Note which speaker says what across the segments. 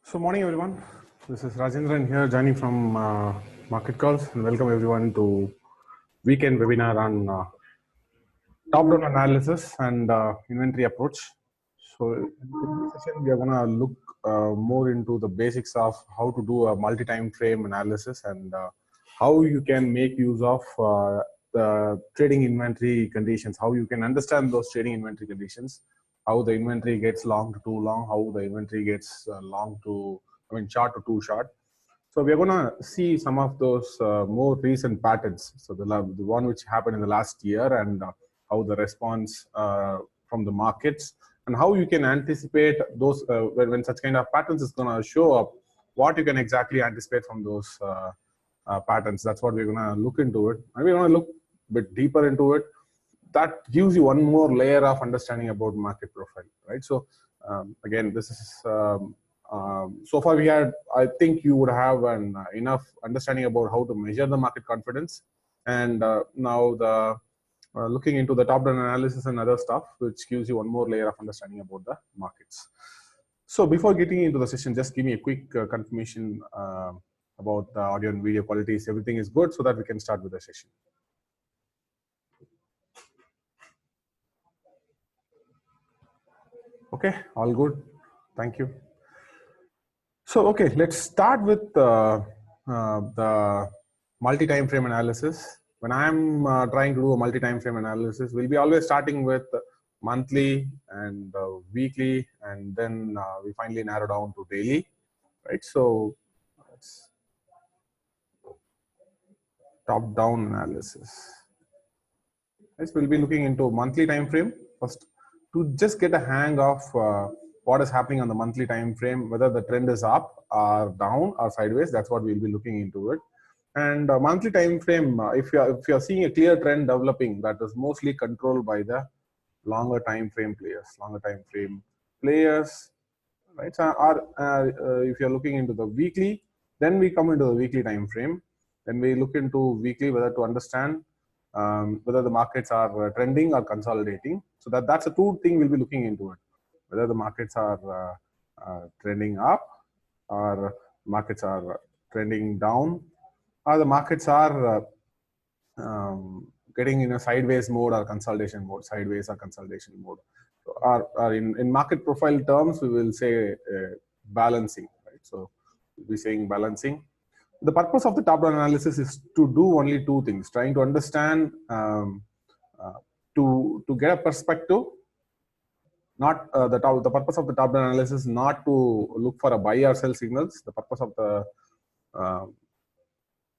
Speaker 1: So morning everyone, this is Rajendran here joining from Market Calls, and welcome everyone to weekend webinar on top-down analysis and inventory approach. So in this session we are going to look more into the basics of how to do a multi-time frame analysis and how you can make use of the trading inventory conditions, how you can understand those trading inventory conditions, how the inventory gets long to too long, how the inventory gets short to too short. So we are going to see some of those more recent patterns. So the one which happened in the last year and how the response from the markets and how you can anticipate those when such kind of patterns is going to show up, what you can exactly anticipate from those patterns. That's what we're going to look into it. And we're going to look a bit deeper into it. That gives you one more layer of understanding about market profile, right? So again, this is so far we had, I think you would have an enough understanding about how to measure the market confidence, and now the looking into the top-down analysis and other stuff, which gives you one more layer of understanding about the markets. So before getting into the session, just give me a quick confirmation about the audio and video qualities. Everything is good, so that we can start with the session. Okay, all good. Thank you. So, okay, let's start with the multi-time frame analysis. When I'm trying to do a multi-time frame analysis, we'll be always starting with monthly and weekly, and then we finally narrow down to daily, right? So, let's top-down analysis. Yes, we'll be looking into monthly time frame first to just get a hang of what is happening on the monthly time frame, whether the trend is up or down or sideways. That's what we'll be looking into it. And monthly time frame, if you're seeing a clear trend developing, that is mostly controlled by the longer time frame players, right? So, if you're looking into the weekly, then we come into the weekly time frame. Then we look into weekly whether to understand whether the markets are trending or consolidating. So that's a two thing we'll be looking into it, whether the markets are trending up or markets are trending down, or the markets are getting in a sideways mode or consolidation mode, sideways or consolidation mode. Or in market profile terms, we will say balancing, right? So we'll be saying balancing. The purpose of the top-down analysis is to do only two things: trying to understand, to get a perspective. Not the purpose of the top-down analysis is not to look for a buy or sell signals. The purpose of the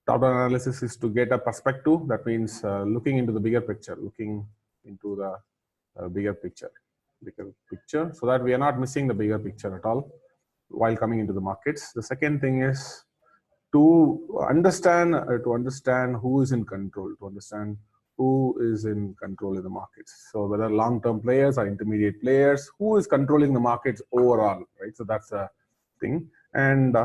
Speaker 1: top-down analysis is to get a perspective. That means looking into the bigger picture, bigger picture, so that we are not missing the bigger picture at all while coming into the markets. The second thing is to understand who is in control, in the markets. So whether long-term players or intermediate players, who is controlling the markets overall, right? So that's a thing. And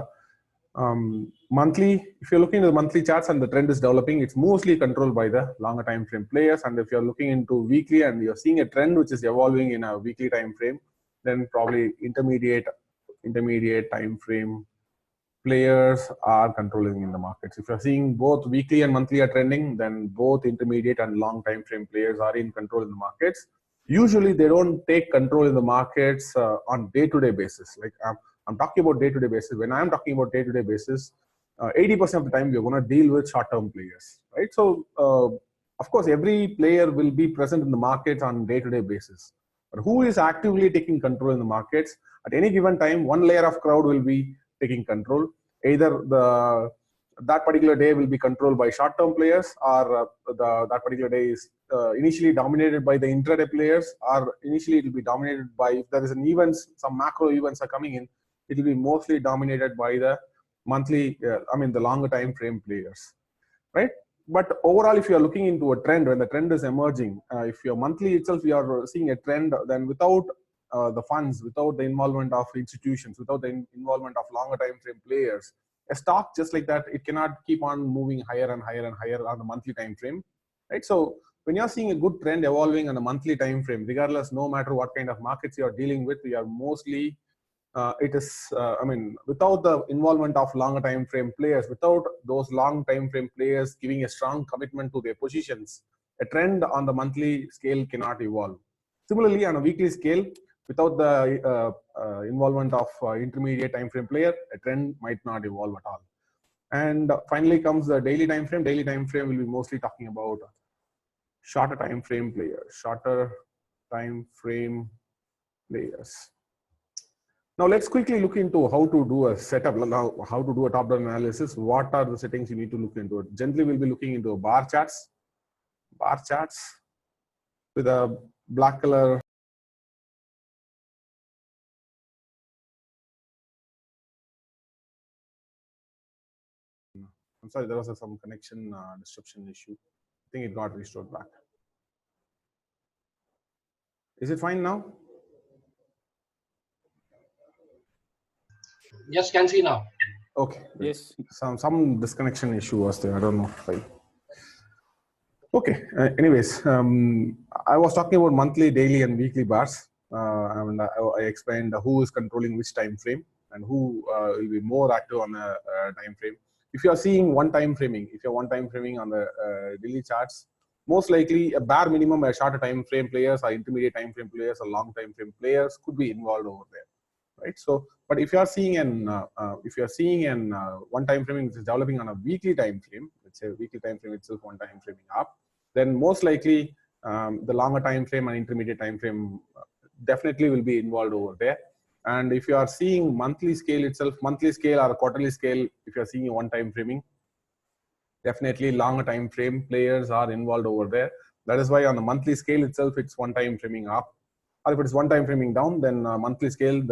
Speaker 1: monthly, if you're looking at the monthly charts and the trend is developing, it's mostly controlled by the longer time frame players. And if you're looking into weekly and you're seeing a trend which is evolving in a weekly time frame, then probably intermediate time frame players are controlling in the markets. If you're seeing both weekly and monthly are trending, then both intermediate and long time frame players are in control in the markets. Usually they don't take control in the markets on day-to-day basis. Like I'm talking about day-to-day basis. When I'm talking about day-to-day basis, 80% of the time we're going to deal with short-term players, right? So of course every player will be present in the markets on day-to-day basis. But who is actively taking control in the markets at any given time? One layer of crowd will be taking control. Either that particular day will be controlled by short-term players, or that particular day is initially dominated by the intraday players, or initially it will be dominated by, if there is an events, some macro events are coming in, it will be mostly dominated by the monthly, the longer time frame players, right? But overall, if you are looking into a trend, when the trend is emerging, if your monthly itself, you are seeing a trend, then without the funds, without the involvement of institutions, without the involvement of longer time frame players, a stock just like that, it cannot keep on moving higher and higher and higher on the monthly time frame, right? So when you're seeing a good trend evolving on the monthly time frame, regardless, no matter what kind of markets you are dealing with, we are mostly it is, I mean, without the involvement of longer time frame players, without those long time frame players giving a strong commitment to their positions, a trend on the monthly scale cannot evolve. Similarly, on a weekly scale, without the involvement of intermediate time frame player, a trend might not evolve at all. And finally comes the daily time frame. Daily time frame will be mostly talking about shorter time frame players, shorter time frame players. Now let's quickly look into how to do a setup, now how to do a top-down analysis. What are the settings you need to look into? Generally, we'll be looking into bar charts with a black color. I'm sorry, there was some connection disruption issue. I think it got restored back. Is it fine now?
Speaker 2: Yes, can see now.
Speaker 1: Okay.
Speaker 3: Yes.
Speaker 1: Some disconnection issue was there. I don't know. Right. Okay. Anyways, I was talking about monthly, daily, and weekly bars. And I explained who is controlling which time frame and who will be more active on a time frame. If you are seeing one time framing, if you're one time framing on the daily charts, most likely a bare minimum, a shorter time frame players or intermediate time frame players or long time frame players could be involved over there, right? So, but if you are seeing an one time framing which is developing on a weekly time frame, let's say a weekly time frame itself one time framing up, then most likely the longer time frame and intermediate time frame definitely will be involved over there. And if you are seeing monthly scale itself, monthly scale or quarterly scale, if you are seeing a one time framing, definitely longer time frame players are involved over there. That is why on the monthly scale itself, it's one time framing up, or if it's one time framing down, then monthly scale,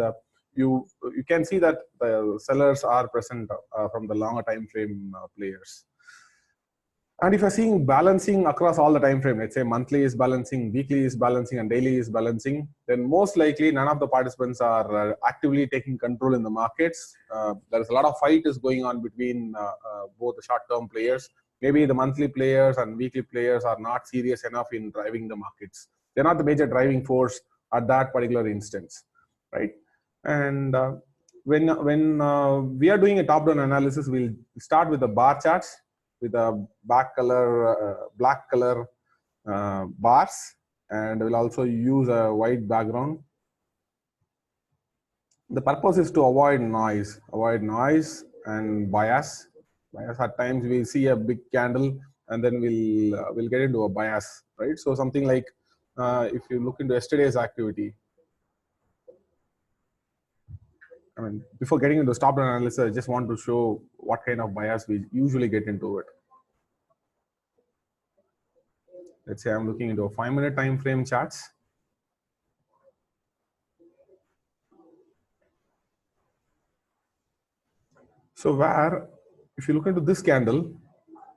Speaker 1: you can see that the sellers are present from the longer time frame players. And if you're seeing balancing across all the time frame, let's say monthly is balancing, weekly is balancing, and daily is balancing, then most likely none of the participants are actively taking control in the markets. There is a lot of fight is going on between both the short-term players. Maybe the monthly players and weekly players are not serious enough in driving the markets. They're not the major driving force at that particular instance, right? And when we are doing a top-down analysis, we'll start with the bar charts with a black color bars, and we'll also use a white background. The purpose is to avoid noise and bias. At times we see a big candle and then we'll get into a bias, right? So something like if you look into yesterday's activity, I mean, before getting into stop analysis, I just want to show what kind of bias we usually get into it. Let's say I'm looking into a 5-minute time frame charts. So where, if you look into this candle,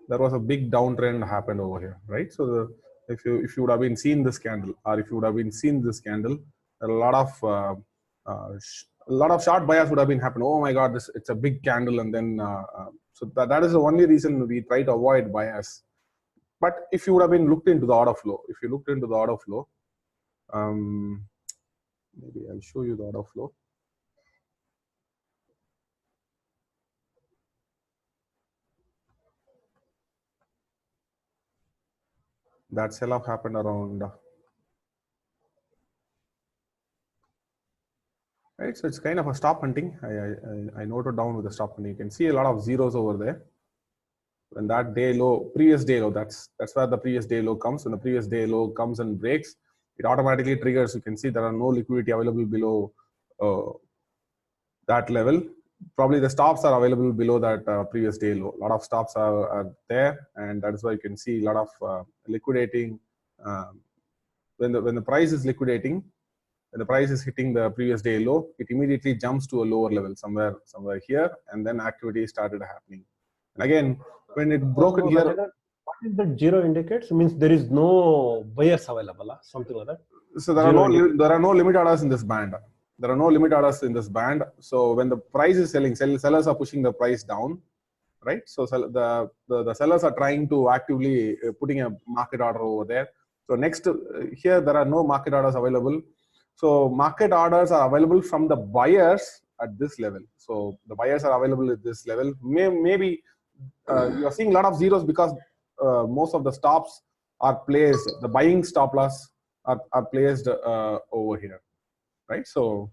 Speaker 1: there was a big downtrend happened over here, right? So if you would have been seeing this candle, or if you would have been seeing this candle, there are a lot of short bias would have been happening. Oh my God, it's a big candle, and then so that is the only reason we try to avoid bias. But if you would have been looked into the order flow, maybe I'll show you the order flow. That sell-off happened around, right? So it's kind of a stop hunting. I noted down with the stop hunting. You can see a lot of zeros over there. When that day low, previous day low, that's where the previous day low comes. When the previous day low comes and breaks, it automatically triggers. You can see there are no liquidity available below that level. Probably the stops are available below that previous day low. A lot of stops are there, and that is why you can see a lot of liquidating. When the price is liquidating, when the price is hitting the previous day low, it immediately jumps to a lower level somewhere here, and then activity started happening. And again, when it broke it here,
Speaker 3: what is that zero indicates? It means there is no buyers available, something like that.
Speaker 1: So there are no limit orders in this band. There are no limit orders in this band. So when the price is selling, sellers are pushing the price down, right? So the sellers are trying to actively putting a market order over there. So next here there are no market orders available. So market orders are available from the buyers at this level. So the buyers are available at this level. Maybe you are seeing a lot of zeros because most of the stops are placed. The buying stop loss are placed over here, right? So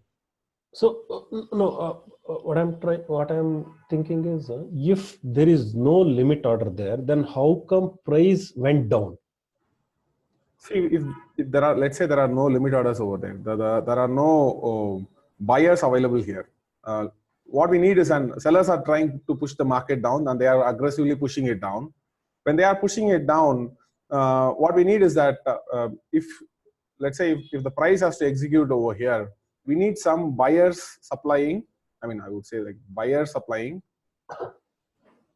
Speaker 3: no, what I'm thinking is, if there is no limit order there, then how come price went down?
Speaker 1: see, if there are, let's say there are no limit orders over there, there are no buyers available here. What we need is, and sellers are trying to push the market down and they are aggressively pushing it down. When they are pushing it down, what we need is that if, let's say, if the price has to execute over here, we need some buyers supplying, I mean, I would say like buyers supplying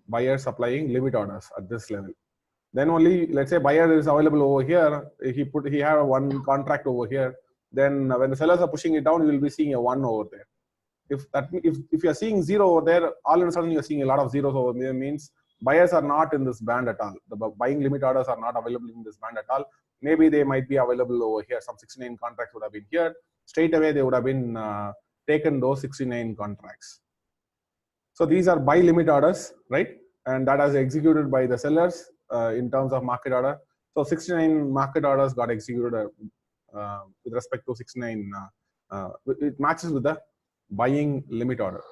Speaker 1: limit orders at this level. Then only, let's say buyer is available over here, he had one contract over here, then when the sellers are pushing it down, you will be seeing a 1 over there. If you're seeing 0 over there, all of a sudden you're seeing a lot of zeros over there, means buyers are not in this band at all. The buying limit orders are not available in this band at all. Maybe they might be available over here. Some 69 contracts would have been here. Straight away, they would have been taken those 69 contracts. So these are buy limit orders, right? And that is executed by the sellers in terms of market order. So 69 market orders got executed with respect to 69. It matches with the buying limit order.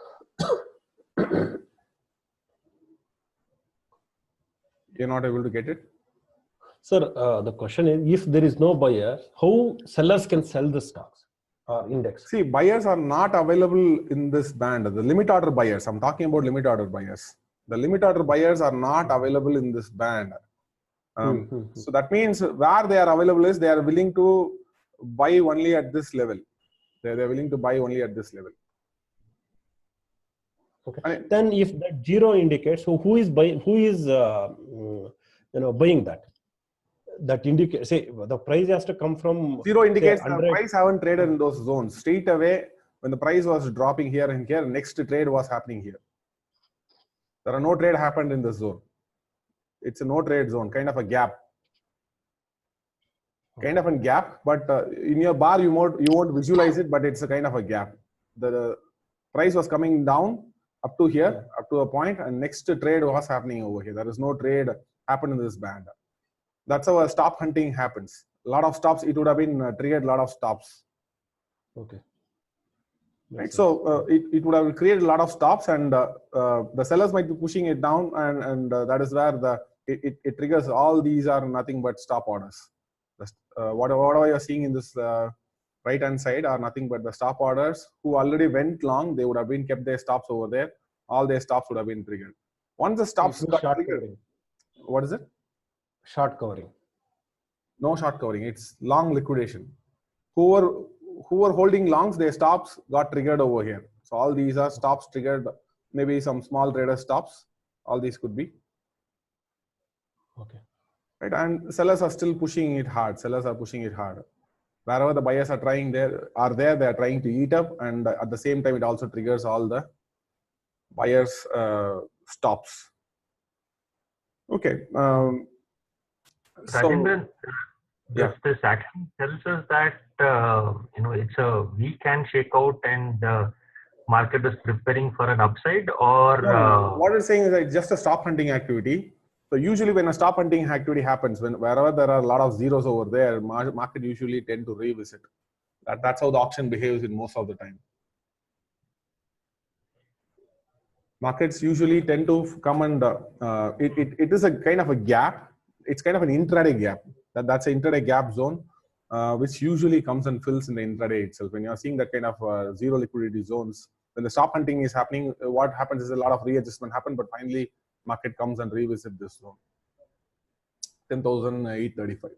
Speaker 1: You're not able to get it?
Speaker 3: Sir, the question is, if there is no buyer, how sellers can sell the stocks or index?
Speaker 1: See, buyers are not available in this band. The limit order buyers, I'm talking about limit order buyers. The limit order buyers are not available in this band. So that means where they are available is they are willing to buy only at this level. They're willing to buy only at this level.
Speaker 3: Okay. Then if that 0 indicates, so who is buying? Who is buying that? That indicates, say, the price has to come from
Speaker 1: 0 indicates
Speaker 3: say,
Speaker 1: the price haven't traded in those zones. Straight away, when the price was dropping here and here, next trade was happening here. There are no trade happened in this zone. It's a no trade zone, kind of a gap. Kind of a gap, but in your bar you won't visualize it, but it's a kind of a gap. The price was coming down up to here, up to a point, and next trade was happening over here. There is no trade happened in this band. That's how a stop hunting happens. A lot of stops, it would have been triggered a lot of stops.
Speaker 3: Okay.
Speaker 1: Right. So it would have created a lot of stops, and the sellers might be pushing it down, and that is where it triggers. All these are nothing but stop orders. Whatever you're seeing in this right hand side are nothing but the stop orders. Who already went long, they would have been kept their stops over there. All their stops would have been triggered. Once the stops got triggered, what is it?
Speaker 3: Short covering.
Speaker 1: No short covering. It's long liquidation. Who were holding longs, their stops got triggered over here. So all these are stops triggered. Maybe some small trader stops. All these could be.
Speaker 3: Okay.
Speaker 1: Right, and sellers are still pushing it hard. Sellers are pushing it hard. Wherever the buyers are trying they are trying to eat up, and at the same time it also triggers all the buyers stops. Okay.
Speaker 2: Rajendran, this action tells us that it's a weak and shakeout, and market is preparing for an upside, or
Speaker 1: what it's saying is that it's just a stop hunting activity. So usually when a stop hunting activity happens, wherever there are a lot of zeros over there, market usually tend to revisit. That's how the auction behaves in most of the time. Markets usually tend to come and it is a kind of a gap. It's kind of an intraday gap. That's an intraday gap zone, which usually comes and fills in the intraday itself. When you're seeing that kind of zero liquidity zones, when the stop hunting is happening, what happens is a lot of readjustment happen, but finally market comes and revisit this zone. 10,835.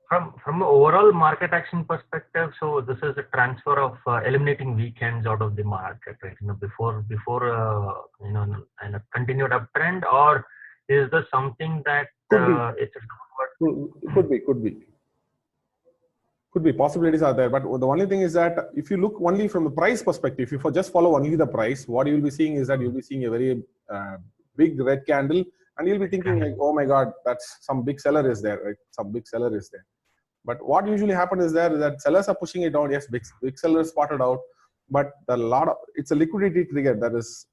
Speaker 2: From an overall market action perspective, so this is a transfer of eliminating weekends out of the market, right? Before and a continued uptrend, or is there something that it's
Speaker 1: could be possibilities are there, but the only thing is that if you look only from the price perspective, if you just follow only the price, what you will be seeing is that you'll be seeing a very big red candle, and you'll be thinking like, oh my god, that's some big seller is there, right? Some big seller is there. But what usually happens is that sellers are pushing it down. Yes, big sellers spotted out, but it's a liquidity trigger that is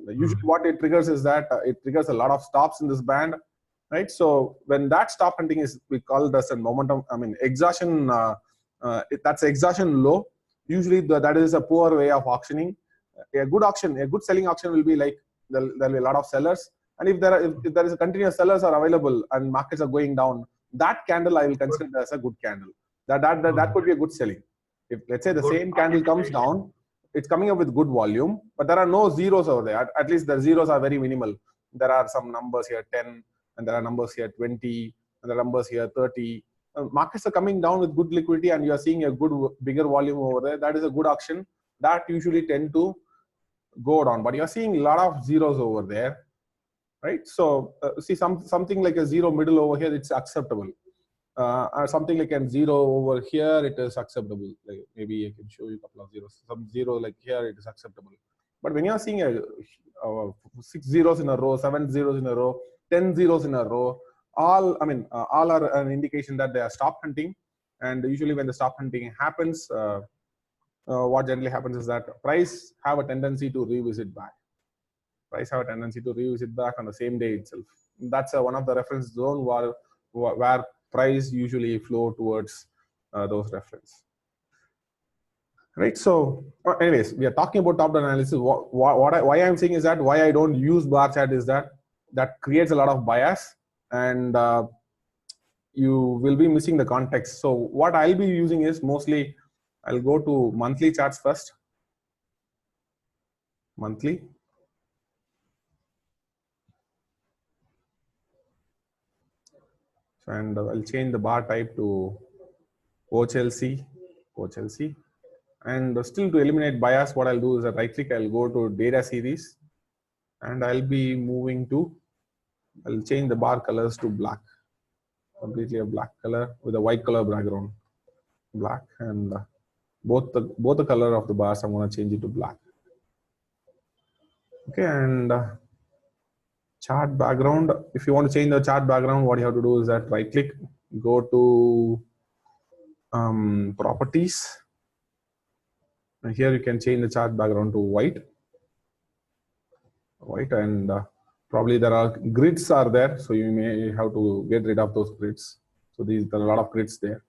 Speaker 1: usually what it triggers is that it triggers a lot of stops in this band, right? So when that stop hunting is, we call it as a momentum, exhaustion. That's exhaustion low. Usually that is a poor way of auctioning. A good selling auction will be like there'll be a lot of sellers, and if there is a continuous sellers are available and markets are going down, that candle I will consider as a good candle. That could be a good selling. If let's say the same candle comes down, it's coming up with good volume, but there are no zeros over there. At least the zeros are very minimal. There are some numbers here 10, and there are numbers here 20, and there are numbers here 30. Markets are coming down with good liquidity, and you are seeing a good bigger volume over there. That is a good auction. That usually tend to go down, but you are seeing a lot of zeros over there, right? So see something like a zero middle over here, it's acceptable. Or something like a zero over here, it is acceptable. Like maybe I can show you a couple of zeros. Some zero like here, it is acceptable. But when you are seeing a 6 zeros in a row, 7 zeros in a row, 10 zeros in a row, all are an indication that they are stop hunting. And usually when the stop hunting happens, what generally happens is that price have a tendency to revisit back. Price have a tendency to revisit back on the same day itself. That's one of the reference zone where price usually flow towards those reference. Right. So, anyways, we are talking about top-down analysis. Why I'm saying is that why I don't use bar chart is that creates a lot of bias, and you will be missing the context. So, what I'll be using is mostly I'll go to monthly charts first. Monthly. And I'll change the bar type to OHLC. And still to eliminate bias, what I'll do is a right click, I'll go to data series, and I'll be moving to, I'll change the bar colors to black, completely a black color with a white color background, black, and both the color of the bars, I'm going to change it to black. Okay, and chart background, if you want to change the chart background, what you have to do is that right click, go to properties, and here you can change the chart background to white, and probably there are grids are there, so you may have to get rid of those grids. So there are a lot of grids there.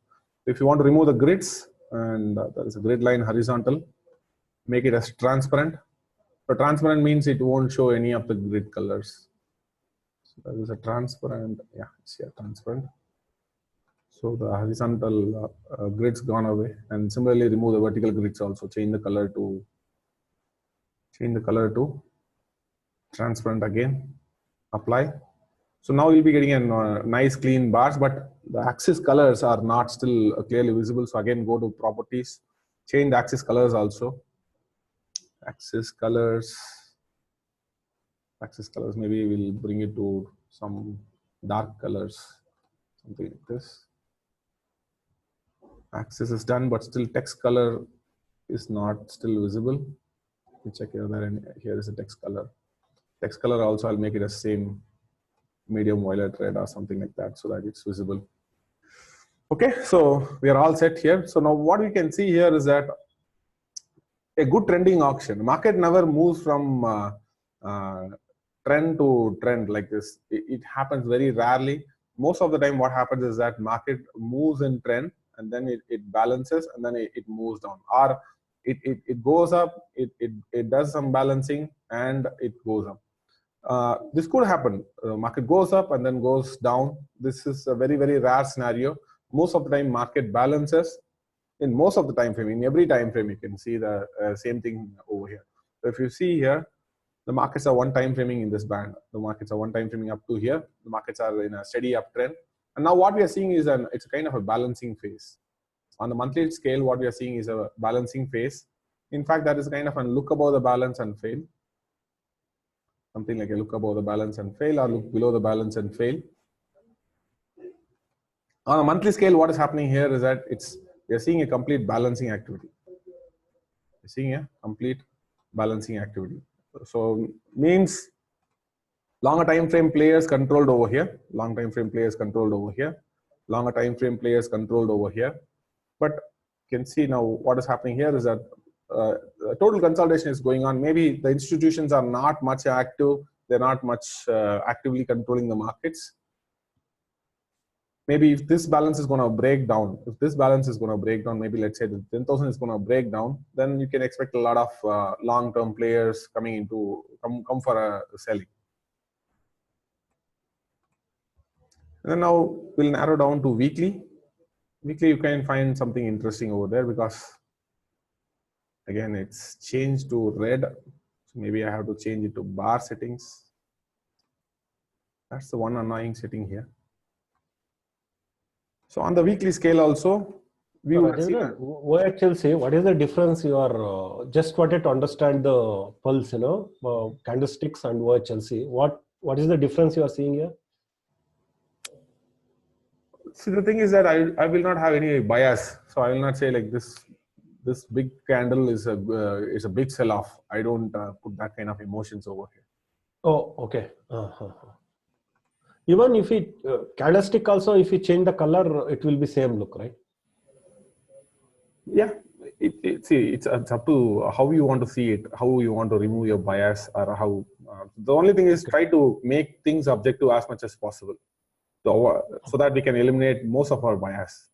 Speaker 1: If you want to remove the grids, and there is a grid line horizontal, make it as transparent. So transparent means it won't show any of the grid colors. So that is a transparent, yeah, it's here transparent. So the horizontal grids gone away, and similarly remove the vertical grids also. Change the color to transparent again. Apply. So now you'll be getting a nice clean bars, but the axis colors are not still clearly visible. So again, go to properties, change the axis colors also. Axis colors, maybe we'll bring it to some dark colors, something like this. Axis is done, but still text color is not still visible. Let me check here, and here is a text color. Text color also, I'll make it the same medium violet red or something like that so that it's visible. Okay, so we are all set here. So now what we can see here is that a good trending auction, market never moves from trend to trend like this. It happens very rarely. Most of the time what happens is that market moves in trend, and then it balances, and then it moves down, or it goes up, it does some balancing, and it goes up. This could happen. Market goes up and then goes down. This is a very, very rare scenario. Most of the time market balances. In most of the time frame, in every time frame, you can see the same thing over here. So if you see here, the markets are one time framing in this band. The markets are one time framing up to here. The markets are in a steady uptrend. And now what we are seeing is it's a kind of a balancing phase. On the monthly scale, what we are seeing is a balancing phase. In fact, that is kind of a look above the balance and fail. Something like a look above the balance and fail, or look below the balance and fail. On a monthly scale, what is happening here is that we are seeing a complete balancing activity. We're seeing a complete balancing activity. So means longer time frame players controlled over here. Long time frame players controlled over here. longer time frame players controlled over here. But you can see now what is happening here is that total consolidation is going on. Maybe the institutions are not much active. They're not much actively controlling the markets. Maybe if this balance is going to break down, maybe let's say the 10,000 is going to break down, then you can expect a lot of long-term players coming into, come for a selling. And then now we'll narrow down to weekly. Weekly, you can find something interesting over there because again, it's changed to red. So maybe I have to change it to bar settings. That's the one annoying setting here. So on the weekly scale also, we would see that.
Speaker 3: OHLC, what is the difference? You are just wanted to understand the pulse, candlesticks and OHLC. What is the difference you are seeing here?
Speaker 1: See, the thing is that I will not have any bias. So I will not say like this big candle is a big sell-off. I don't put that kind of emotions over here.
Speaker 3: Oh, okay. Even if it candlestick also, if you change the color, it will be same look, right?
Speaker 1: Yeah, it's up to how you want to see it, how you want to remove your bias, or how. The only thing is try to make things objective as much as possible, so that we can eliminate most of our bias.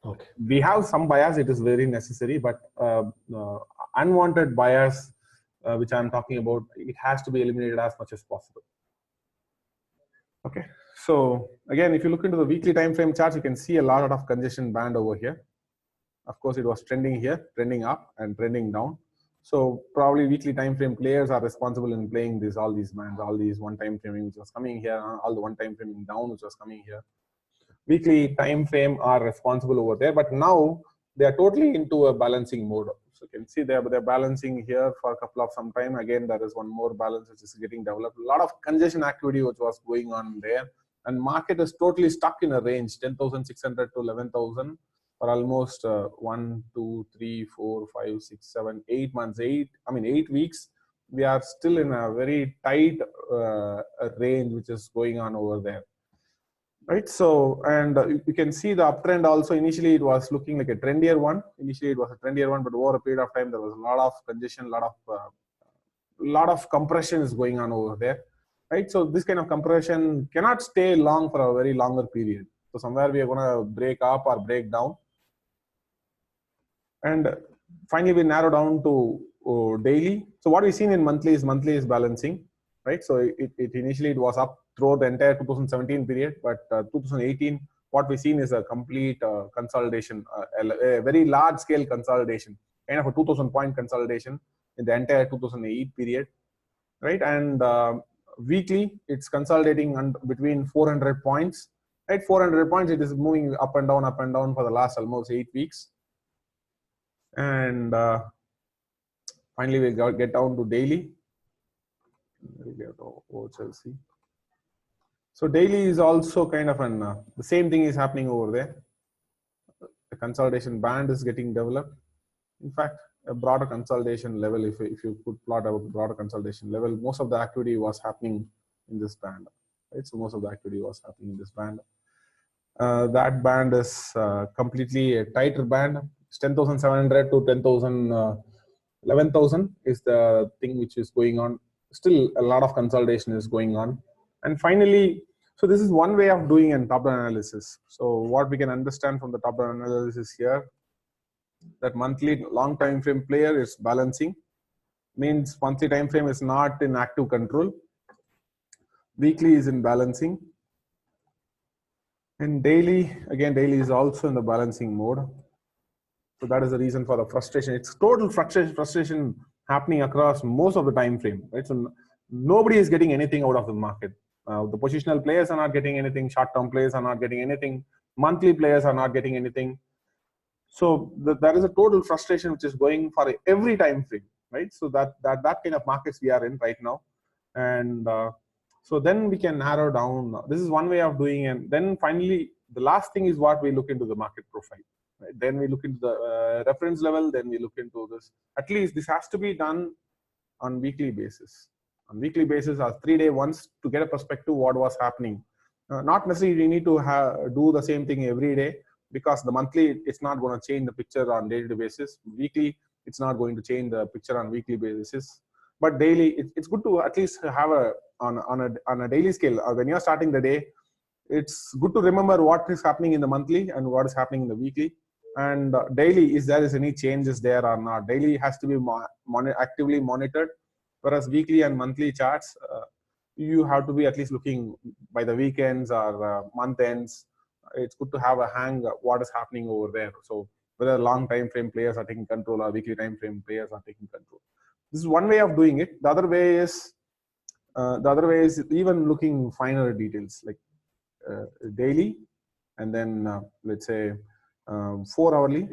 Speaker 3: Okay.
Speaker 1: We have some bias; it is very necessary, but unwanted bias, which I'm talking about, it has to be eliminated as much as possible. Okay, so again, if you look into the weekly time frame charts, you can see a lot of congestion band over here. Of course, it was trending here, trending up and trending down. So probably weekly time frame players are responsible in playing all these bands, all these one time framing which was coming here, all the one time framing down which was coming here. Weekly time frame are responsible over there, but now they are totally into a balancing mode. So you can see they're balancing here for a couple of some time. Again, there is one more balance which is getting developed. A lot of congestion activity which was going on there, and market is totally stuck in a range 10,600 to 11,000 for almost 1, 2, 3, 4, 5, 6, 7, 8 months. 8 weeks. We are still in a very tight range which is going on over there. Right, so and you can see the uptrend also. Initially, it was looking like a trendier one. But over a period of time, there was a lot of congestion, lot of compression is going on over there. Right, so this kind of compression cannot stay long for a very longer period. So somewhere we are going to break up or break down, and finally we narrow down to daily. So what we've seen in monthly is balancing. Right, so it initially it was up throughout the entire 2017 period, but 2018, what we've seen is a complete consolidation, a very large scale consolidation, kind of a 2,000 point consolidation in the entire 2008 period, right? And weekly, it's consolidating between 400 points, right? 400 points, it is moving up and down for the last almost 8 weeks. And finally, we'll get down to daily. So daily is also kind of the same thing is happening over there. The consolidation band is getting developed. In fact, a broader consolidation level, if you could plot a broader consolidation level, most of the activity was happening in this band. Right? So most of the activity was happening in this band. That band is completely a tighter band. It's 10,700 to 10,000, 11,000 is the thing which is going on. Still a lot of consolidation is going on. And finally, so this is one way of doing a top-down analysis. So what we can understand from the top-down analysis here, that monthly long time frame player is balancing, means monthly time frame is not in active control. Weekly is in balancing. And daily, again, daily is also in the balancing mode. So that is the reason for the frustration. It's total frustration happening across most of the time frame, right? So nobody is getting anything out of the market. The positional players are not getting anything. Short-term players are not getting anything. Monthly players are not getting anything. So there is a total frustration which is going for every time frame, right? So that kind of markets we are in right now, and so then we can narrow down. This is one way of doing, and then finally the last thing is what we look into the market profile. Right? Then we look into the reference level. Then we look into this. At least this has to be done on weekly basis. On weekly basis, or 3-day once, to get a perspective what was happening. Not necessarily you need to do the same thing every day, because the monthly, it's not going to change the picture on daily basis. Weekly, it's not going to change the picture on weekly basis. But daily, it's good to at least have on a daily scale. When you're starting the day, it's good to remember what is happening in the monthly and what is happening in the weekly. And daily, is there is any changes there or not. Daily has to be actively monitored, whereas weekly and monthly charts, you have to be at least looking by the weekends or month ends. It's good to have a hang what is happening over there. So whether long time frame players are taking control or weekly time frame players are taking control. This is one way of doing it. The other way is even looking finer details, like daily, and then let's say 4 hourly,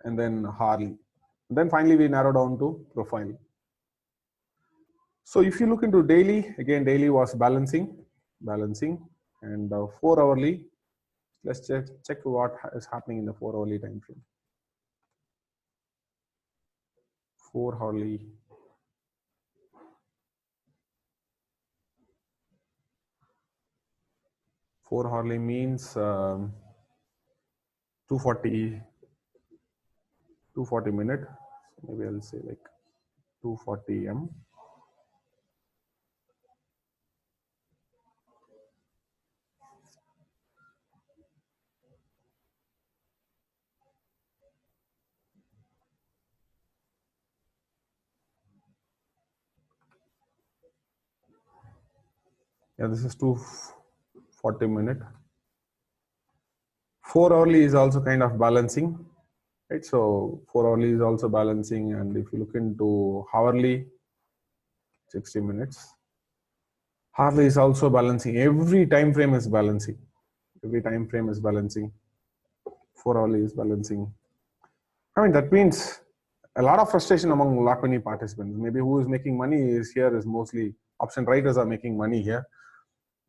Speaker 1: and then hourly. And then finally we narrow down to profile. So if you look into daily, again, daily was balancing, and 4 hourly. Let's check what is happening in the 4 hourly time frame. 4 hourly. 4 hourly means 240 minute. So maybe I'll say like 240 m. Yeah, this is 240 minute. 4 hourly is also kind of balancing, right? So 4 hourly is also balancing, and if you look into hourly, 60 minutes. Hourly is also balancing. Every time frame is balancing. Every time frame is balancing. 4 hourly is balancing. I mean, that means a lot of frustration among lot many participants. Maybe who is making money is here is mostly option writers are making money here.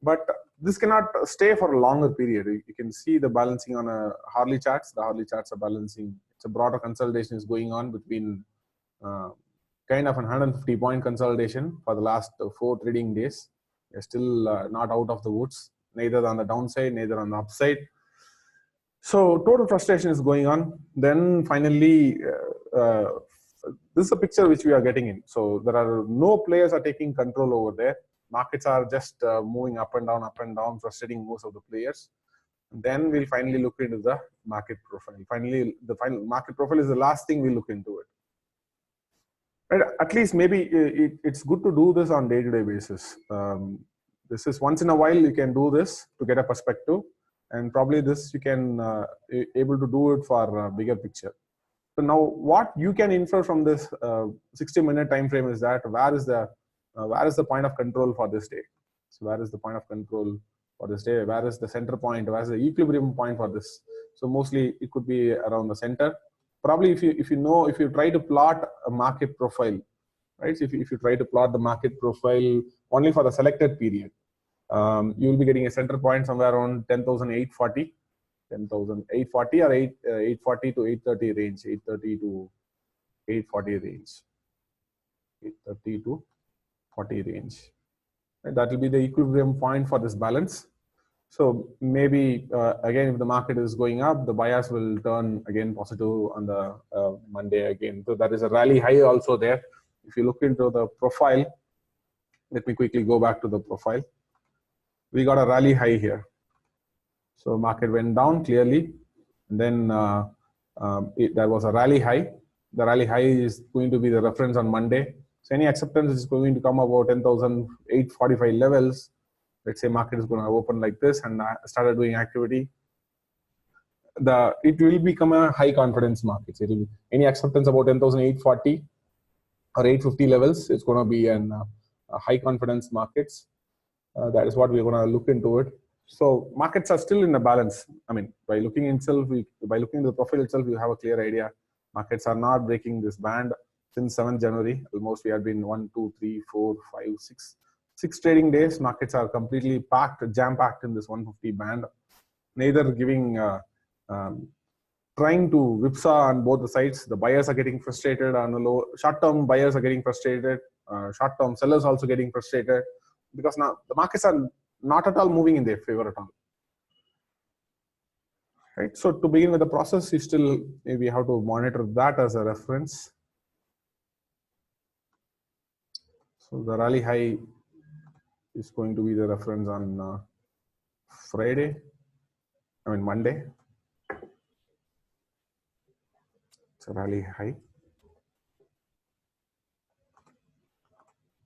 Speaker 1: But this cannot stay for a longer period. You can see the balancing on a hourly charts. The hourly charts are balancing. It's a broader consolidation is going on between kind of an 150-point consolidation for the last 4 trading days. They're still not out of the woods, neither on the downside, neither on the upside. So total frustration is going on. Then finally, this is a picture which we are getting in. So there are no players are taking control over there. Markets are just moving up and down, frustrating most of the players. And then we'll finally look into the market profile. Finally, the final market profile is the last thing we look into it. Right? At least maybe it's good to do this on day-to-day basis. This is once in a while you can do this to get a perspective, and probably this you can able to do it for a bigger picture. So now what you can infer from this 60-minute time frame is that where is the point of control for this day? So where is the point of control for this day? Where is the center point? Where is the equilibrium point for this? So mostly it could be around the center. Probably if you try to plot a market profile, right? So if you try to plot the market profile only for the selected period, you will be getting a center point somewhere around 10,840. 10,840 or 840 to 830 range, 830 to 840 range, 830 to 40 range. And that will be the equilibrium point for this balance. So maybe again, if the market is going up, the bias will turn again positive on the Monday again. So that is a rally high also there. If you look into the profile, let me quickly go back to the profile. We got a rally high here. So market went down clearly, and then there was a rally high. The rally high is going to be the reference on Monday. So any acceptance is going to come about 10,845 levels. Let's say market is going to open like this and started doing activity. It will become a high confidence market. It will be any acceptance about 10,840 or 850 levels. It's going to be a high confidence markets. That is what we're going to look into it. So markets are still in a balance. I mean, by looking into the profile itself, you have a clear idea. Markets are not breaking this band since 7th January. Almost we have been 1, 2, 3, 4, 5, 6 trading days. Markets are completely jam-packed in this 150 band. Neither giving, trying to whipsaw on both the sides. The buyers are getting frustrated on the low. Short-term buyers are getting frustrated. Short-term sellers also getting frustrated, because now the markets are not at all moving in their favor at all. Right. So to begin with the process, you still maybe have to monitor that as a reference. So the rally high is going to be the reference on Monday. It's a rally high.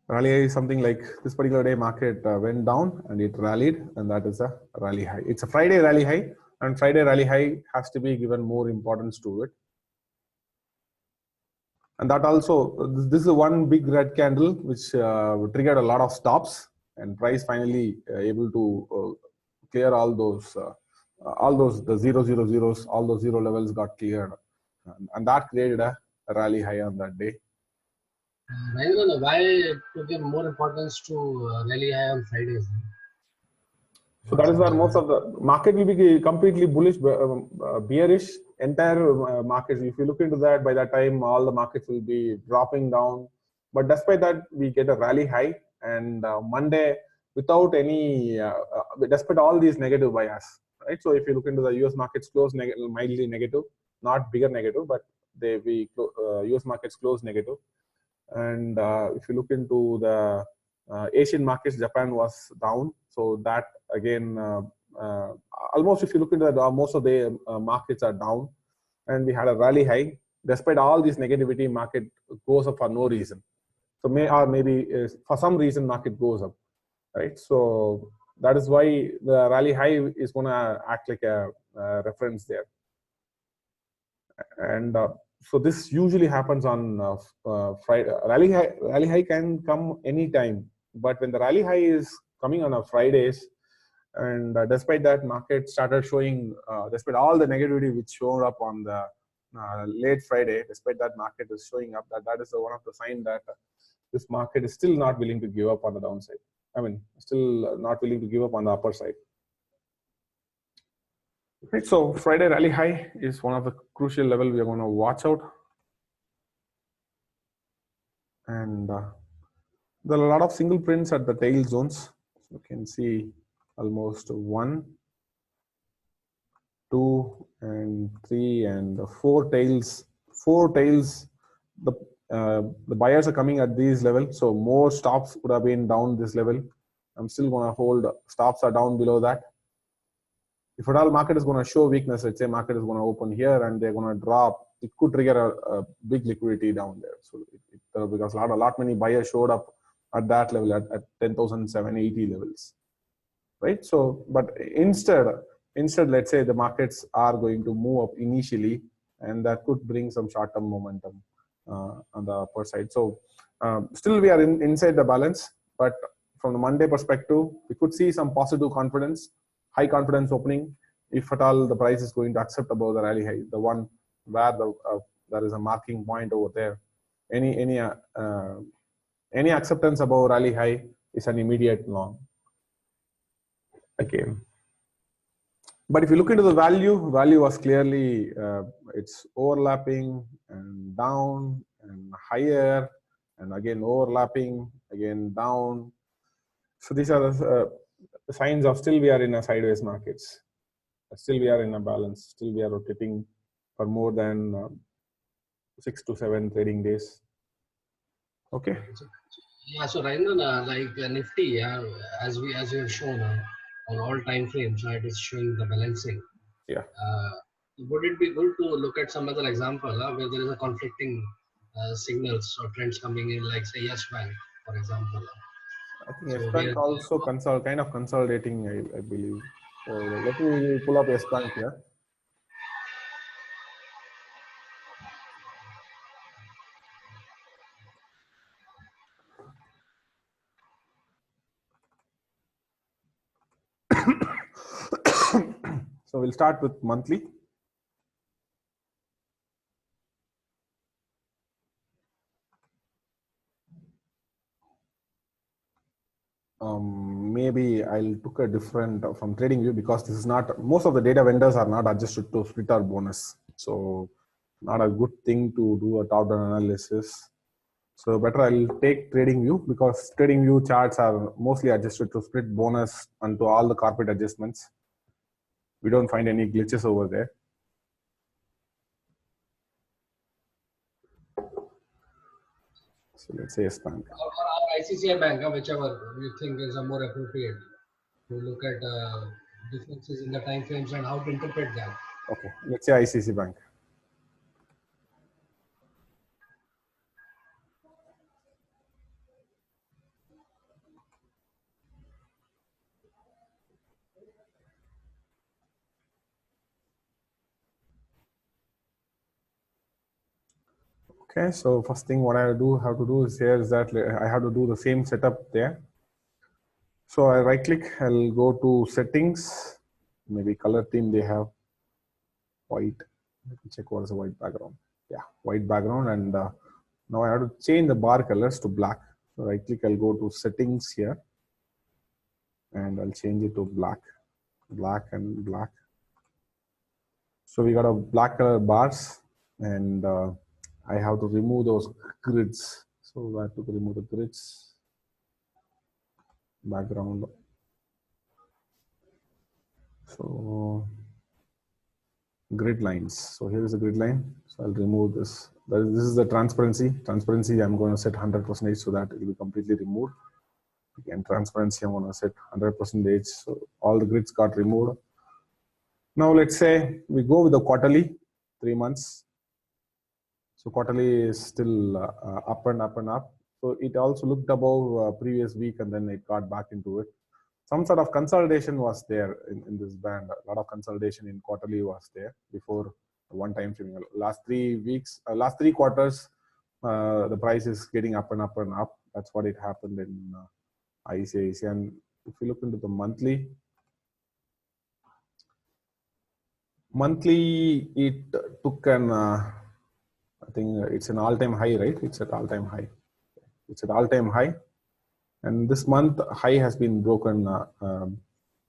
Speaker 1: Rally high is something like this particular day market went down and it rallied, and that is a rally high. It's a Friday rally high, and Friday rally high has to be given more importance to it. And that also, this is one big red candle which triggered a lot of stops, and price finally able to clear all those the 000s, all those zero levels got cleared, and that created a rally high on that day.
Speaker 4: Why to give more importance to rally high on Fridays?
Speaker 1: So that is where most of the market will be completely bullish, bearish. Entire markets, if you look into that, by that time all the markets will be dropping down. But despite that, we get a rally high, and Monday, without any, despite all these negative bias, right? So if you look into the US markets, close mildly negative, not bigger negative, but US markets close negative. And if you look into the Asian markets, Japan was down. So that again, almost if you look into that, most of the markets are down, and we had a rally high. Despite all this negativity, market goes up for no reason. So maybe for some reason market goes up, right? So that is why the rally high is going to act like a reference there. And so this usually happens on Friday. Rally high can come anytime, but when the rally high is coming on a Fridays, and despite that, market started showing, despite all the negativity which showed up on the late Friday, despite that, market is showing up. That is one of the signs that this market is still not willing to give up on the downside. I mean, still not willing to give up on the upper side. Right, so Friday rally high is one of the crucial level we are going to watch out. And there are a lot of single prints at the tail zones. So you can see almost 1, 2, and 3, and 4 tails. 4 tails. The buyers are coming at these levels, so more stops would have been down this level. I'm still going to hold. Stops are down below that. If at all market is going to show weakness, let's say market is going to open here and they're going to drop, it could trigger a big liquidity down there. So because a lot many buyers showed up at that level at 10,780 levels, right? So, but instead, let's say the markets are going to move up initially, and that could bring some short-term momentum on the upper side. So still we are inside the balance, but from the Monday perspective, we could see some positive confidence. High confidence opening, if at all the price is going to accept above the rally high, the one where there is a marking point over there. Any acceptance above rally high is an immediate long. Again, but if you look into the value was clearly it's overlapping and down and higher, and again overlapping, again down. So these are the signs of still we are in a sideways markets. Still we are in a balance. Still we are rotating for more than 6 to 7 trading days. Okay.
Speaker 4: Yeah. So Rajendran, like Nifty, as we have shown on all time frames, it is showing the balancing.
Speaker 1: Yeah.
Speaker 4: Would it be good to look at some other example where there is a conflicting signals or trends coming in, like say Yes Bank, for example?
Speaker 1: I think S Bank also kind of consolidating, I believe. So let me pull up S Bank here. So we'll start with monthly. Maybe I'll took a different from trading view, because this is not, most of the data vendors are not adjusted to split or bonus. So not a good thing to do a top-down analysis. So better I'll take trading view, because trading view charts are mostly adjusted to split bonus and to all the corporate adjustments. We don't find any glitches over there. So let's say bank.
Speaker 4: Or ICCI Bank, whichever you think is a more appropriate to look at differences in the time frames and how to interpret that.
Speaker 1: Okay, let's say ICC Bank. Okay, so first thing what I have to do is here is that I have to do the same setup there. So I right click, I'll go to settings, maybe color theme they have white. Let me check what is the white background. Yeah, white background, and now I have to change the bar colors to black. So right click, I'll go to settings here, and I'll change it to black, black and black. So we got a black color bars, and I have to remove those grids. So I have to remove the grids, background. So grid lines. So here is the grid line. So I'll remove this. This is the transparency. Transparency, I'm going to set 100% so that it will be completely removed. Again, transparency, I'm going to set 100%. So all the grids got removed. Now let's say we go with the quarterly, 3 months. So quarterly is still up and up and up. So it also looked above previous week, and then it got back into it. Some sort of consolidation was there in this band. A lot of consolidation in quarterly was there before one time frame. Last 3 weeks, last 3 quarters, the price is getting up and up and up. That's what it happened in ICICI. And if you look into the monthly, it took an, I think it's an all-time high, right? It's at all-time high. It's at all-time high. And this month high has been broken.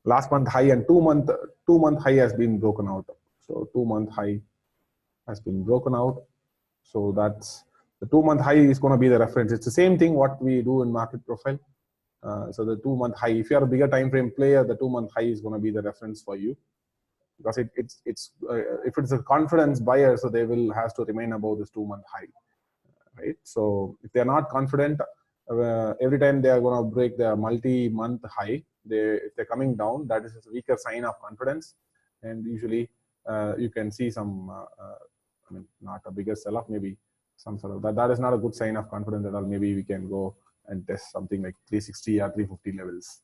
Speaker 1: Last month high and 2-month high has been broken out. So 2-month high has been broken out. So that's the 2-month high is going to be the reference. It's the same thing what we do in market profile. So the 2-month high, if you are a bigger time frame player, the 2-month high is going to be the reference for you, because it's if it's a confidence buyer, so they will has to remain above this 2-month high, right? So if they are not confident, every time they are going to break the multi-month high, if they're coming down, that is a weaker sign of confidence, and usually you can see some, I mean, not a bigger sell-off, maybe some sort of that is not a good sign of confidence at all. Maybe we can go and test something like 360 or 350 levels.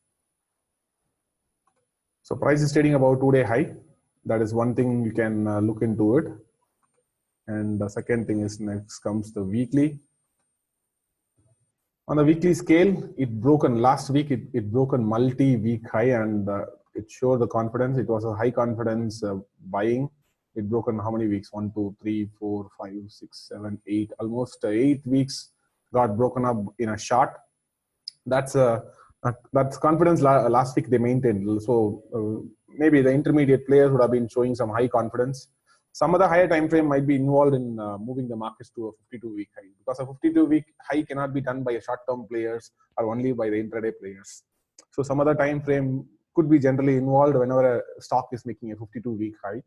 Speaker 1: So price is trading about 2-day high. That is one thing you can look into it. And the second thing is next comes the weekly. On the weekly scale, it broken last week. It broken multi-week high, and it showed the confidence. It was a high confidence buying. It broken how many weeks? 1, 2, 3, 4, 5, 6, 7, 8. Almost 8 weeks got broken up in a shot. That's confidence. Last week they maintained. So maybe the intermediate players would have been showing some high confidence. Some other higher time frame might be involved in moving the markets to a 52-week high, because a 52-week high cannot be done by a short-term players or only by the intraday players. So some other time frame could be generally involved whenever a stock is making a 52-week high.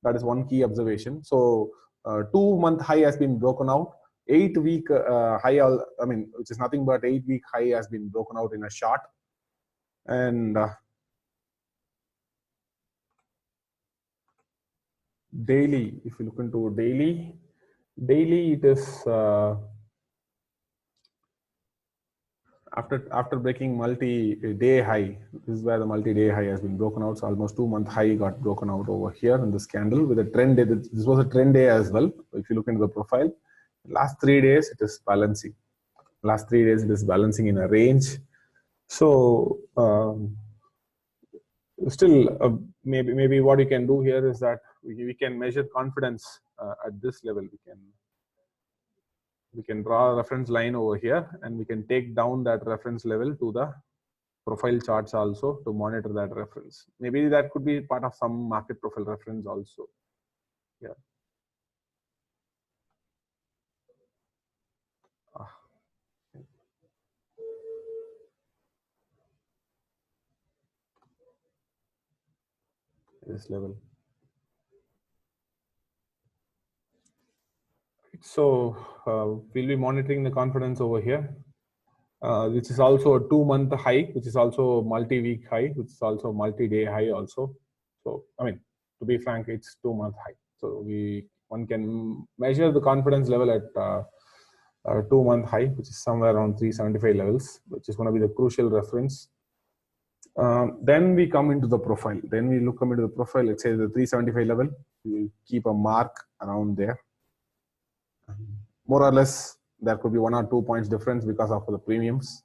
Speaker 1: That is one key observation. So 2-month high has been broken out. 8-week high, I mean, which is nothing but 8-week high has been broken out in a short. And daily, if you look into daily it is after breaking multi-day high. This is where the multi-day high has been broken out. So almost 2-month high got broken out over here in this candle with a trend day. This was a trend day as well. If you look into the profile, last 3 days it is balancing. Last 3 days it is balancing in a range. So still, maybe what you can do here is that we can measure confidence at this level. We can draw a reference line over here, and we can take down that reference level to the profile charts also to monitor that reference. Maybe that could be part of some market profile reference also. Yeah. this level. So we'll be monitoring the confidence over here, which is also a 2-month high, which is also multi-week high, which is also multi-day high also. So I mean, to be frank, it's 2-month high. So one can measure the confidence level at a 2-month high, which is somewhere around 375 levels, which is going to be the crucial reference. Then we come into the profile. Then we come into the profile. Let's say the 375 level. We will keep a mark around there. More or less, there could be 1 or 2 points difference because of the premiums.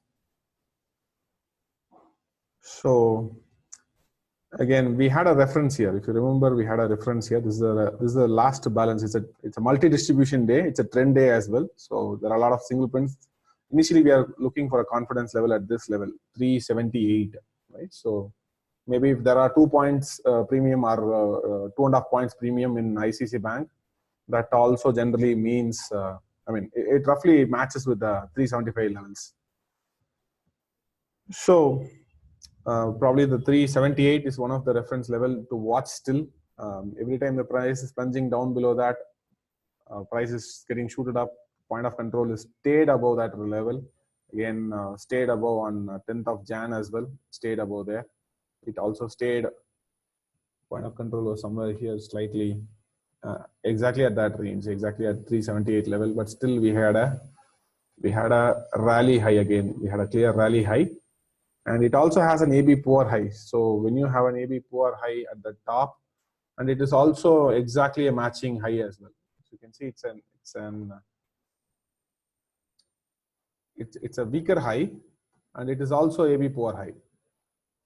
Speaker 1: So again, we had a reference here. If you remember, we had a reference here. This is the last balance. It's a multi-distribution day. It's a trend day as well. So there are a lot of single prints. Initially, we are looking for a confidence level at this level, 378, right? So maybe if there are 2 points premium or 2.5 points premium in ICC Bank, that also generally means, I mean, it roughly matches with the 375 levels. So probably the 378 is one of the reference level to watch still. Every time the price is plunging down below that, price is getting shooted up, point of control is stayed above that level. Again, stayed above on 10th of Jan as well, stayed above there. It also stayed, point of control was somewhere here slightly, exactly at that range, exactly at 378 level, but still we had a rally high again. We had a clear rally high. And it also has an AB poor high. So when you have an AB poor high at the top, and it is also exactly a matching high as well. So you can see it's a weaker high, and it is also AB poor high.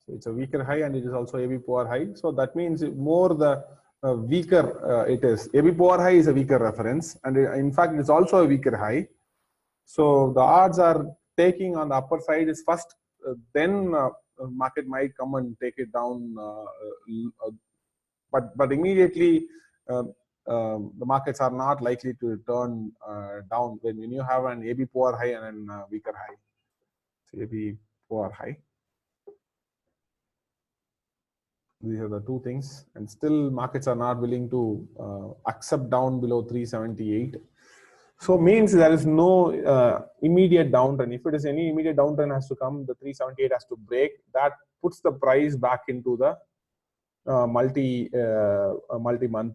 Speaker 1: So it's a weaker high, and it is also AB poor high. So that means more the weaker it is. AB poor high is a weaker reference, and in fact it is also a weaker high. So the odds are taking on the upper side is first. Then market might come and take it down, but immediately the markets are not likely to turn down when you have an AB poor high and a weaker high. So AB poor high. These are the two things, and still markets are not willing to accept down below 378. So means there is no immediate downturn. If it is any immediate downturn has to come, the 378 has to break. That puts the price back into the multi-month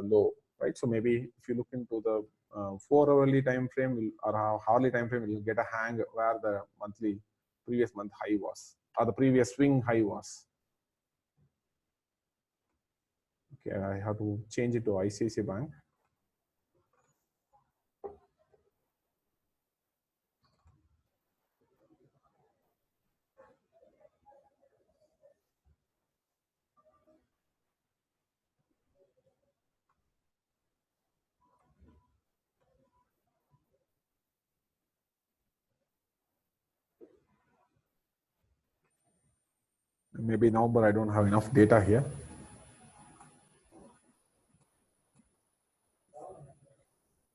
Speaker 1: low, right? So maybe if you look into the 4-hourly time frame or hourly time frame, you'll get a hang where the previous month high was, or the previous swing high was. Okay, I have to change it to ICICI Bank. Maybe November, I don't have enough data here.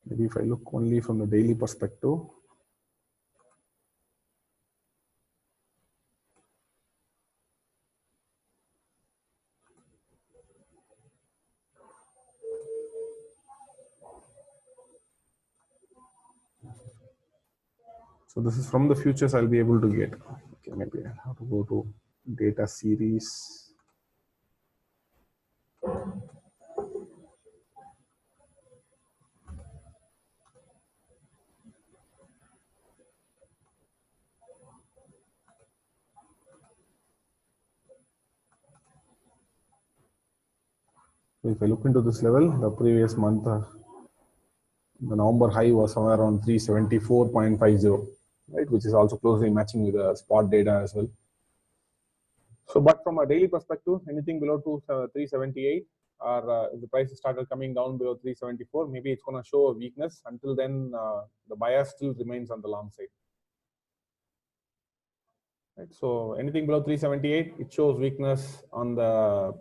Speaker 1: Maybe if I look only from the daily perspective. So this is from the futures I'll be able to get. Okay, maybe I have to go to data series. So if I look into this level, the previous month, the November high was somewhere around 374.50, right, which is also closely matching with the spot data as well. So, but from a daily perspective, anything below 378, or if the price started coming down below 374, maybe it's going to show a weakness. Until then, the bias still remains on the long side. Right? So anything below 378, it shows weakness on the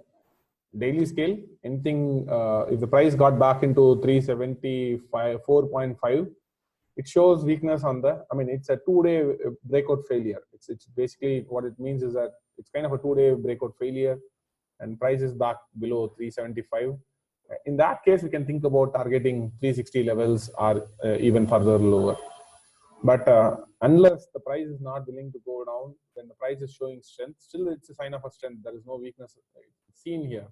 Speaker 1: daily scale. Anything, if the price got back into 374.5, it shows weakness on the, I mean, it's a 2-day breakout failure. It's basically what it means is that it's kind of a 2-day breakout failure. and price is back below 375. In that case, we can think about targeting 360 levels or even further lower. But unless the price is not willing to go down, then the price is showing strength. Still, it's a sign of a strength. There is no weakness seen here,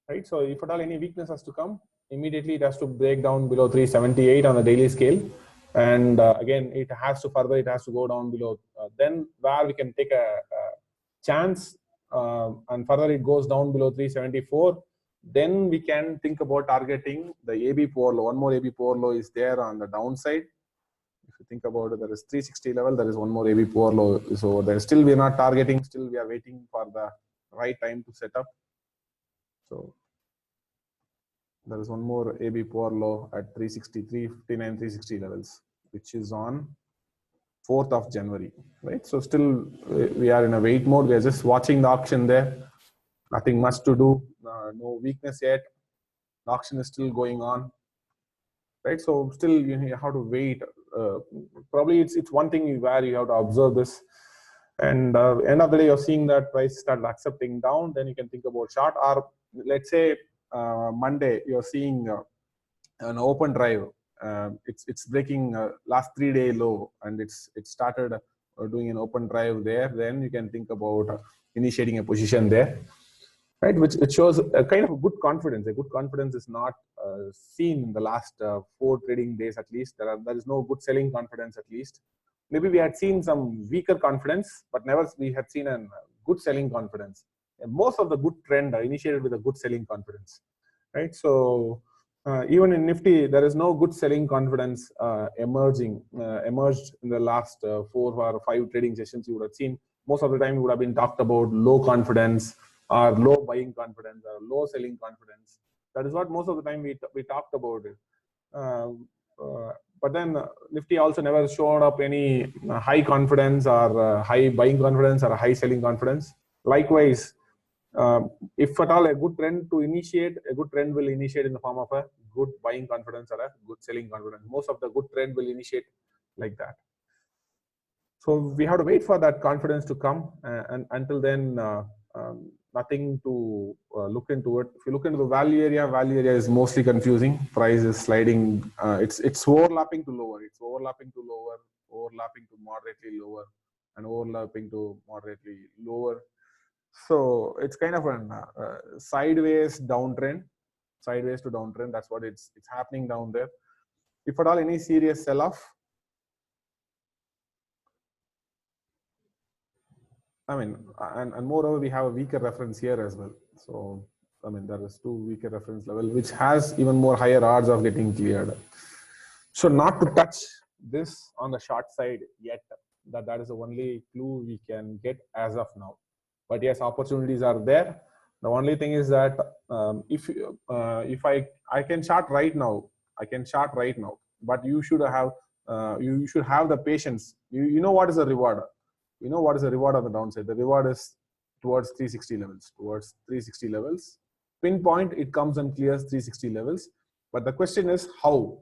Speaker 1: right? So if at all any weakness has to come, immediately it has to break down below 378 on the daily scale. And again, it has to go down below. Then where we can take a chance and further it goes down below 374, then we can think about targeting the AB power low. One more AB power low is there on the downside. If you think about it, there is 360 level, there is one more AB power low. So there still we are not targeting, still we are waiting for the right time to set up. So there is one more AB power low at 360, 359, 360 levels, which is on 4th of January, right? So still we are in a wait mode. We are just watching the auction there. Nothing much to do, no weakness yet. The auction is still going on, right? So still you have to wait. Probably it's one thing where you have to observe this, and end of the day you're seeing that price start accepting down, then you can think about short. Or let's say Monday you're seeing an open drive, it's breaking last 3-day low, and it started doing an open drive there, then you can think about initiating a position there, right? Which it shows a kind of a good confidence. A good confidence is not seen in the last 4 trading days at least. There is no good selling confidence at least. Maybe we had seen some weaker confidence, but never we had seen a good selling confidence. And most of the good trend are initiated with a good selling confidence, right? So even in Nifty, there is no good selling confidence emerged in the last 4 or 5 trading sessions. You would have seen most of the time it would have been talked about low confidence or low buying confidence or low selling confidence. That is what most of the time we talked about it. But then Nifty also never showed up any high confidence or high buying confidence or high selling confidence. Likewise, if at all a good trend to initiate, a good trend will initiate in the form of a good buying confidence or a good selling confidence. Most of the good trend will initiate like that. So we have to wait for that confidence to come, and until then, nothing to look into it. If you look into the value area is mostly confusing. Price is sliding. It's overlapping to lower. It's overlapping to lower, overlapping to moderately lower, and overlapping to moderately lower. So it's kind of a sideways downtrend, sideways to downtrend. That's what it's happening down there. If at all any serious sell-off, I mean, and moreover, we have a weaker reference here as well. So, I mean, there is 2 weaker reference level, which has even more higher odds of getting cleared. So not to touch this on the short side yet. That is the only clue we can get as of now. But yes, opportunities are there. The only thing is that if I can chart right now, but you should have the patience. You know what is the reward. You know what is the reward on the downside. The reward is towards 360 levels. Pinpoint, it comes and clears 360 levels. But the question is how?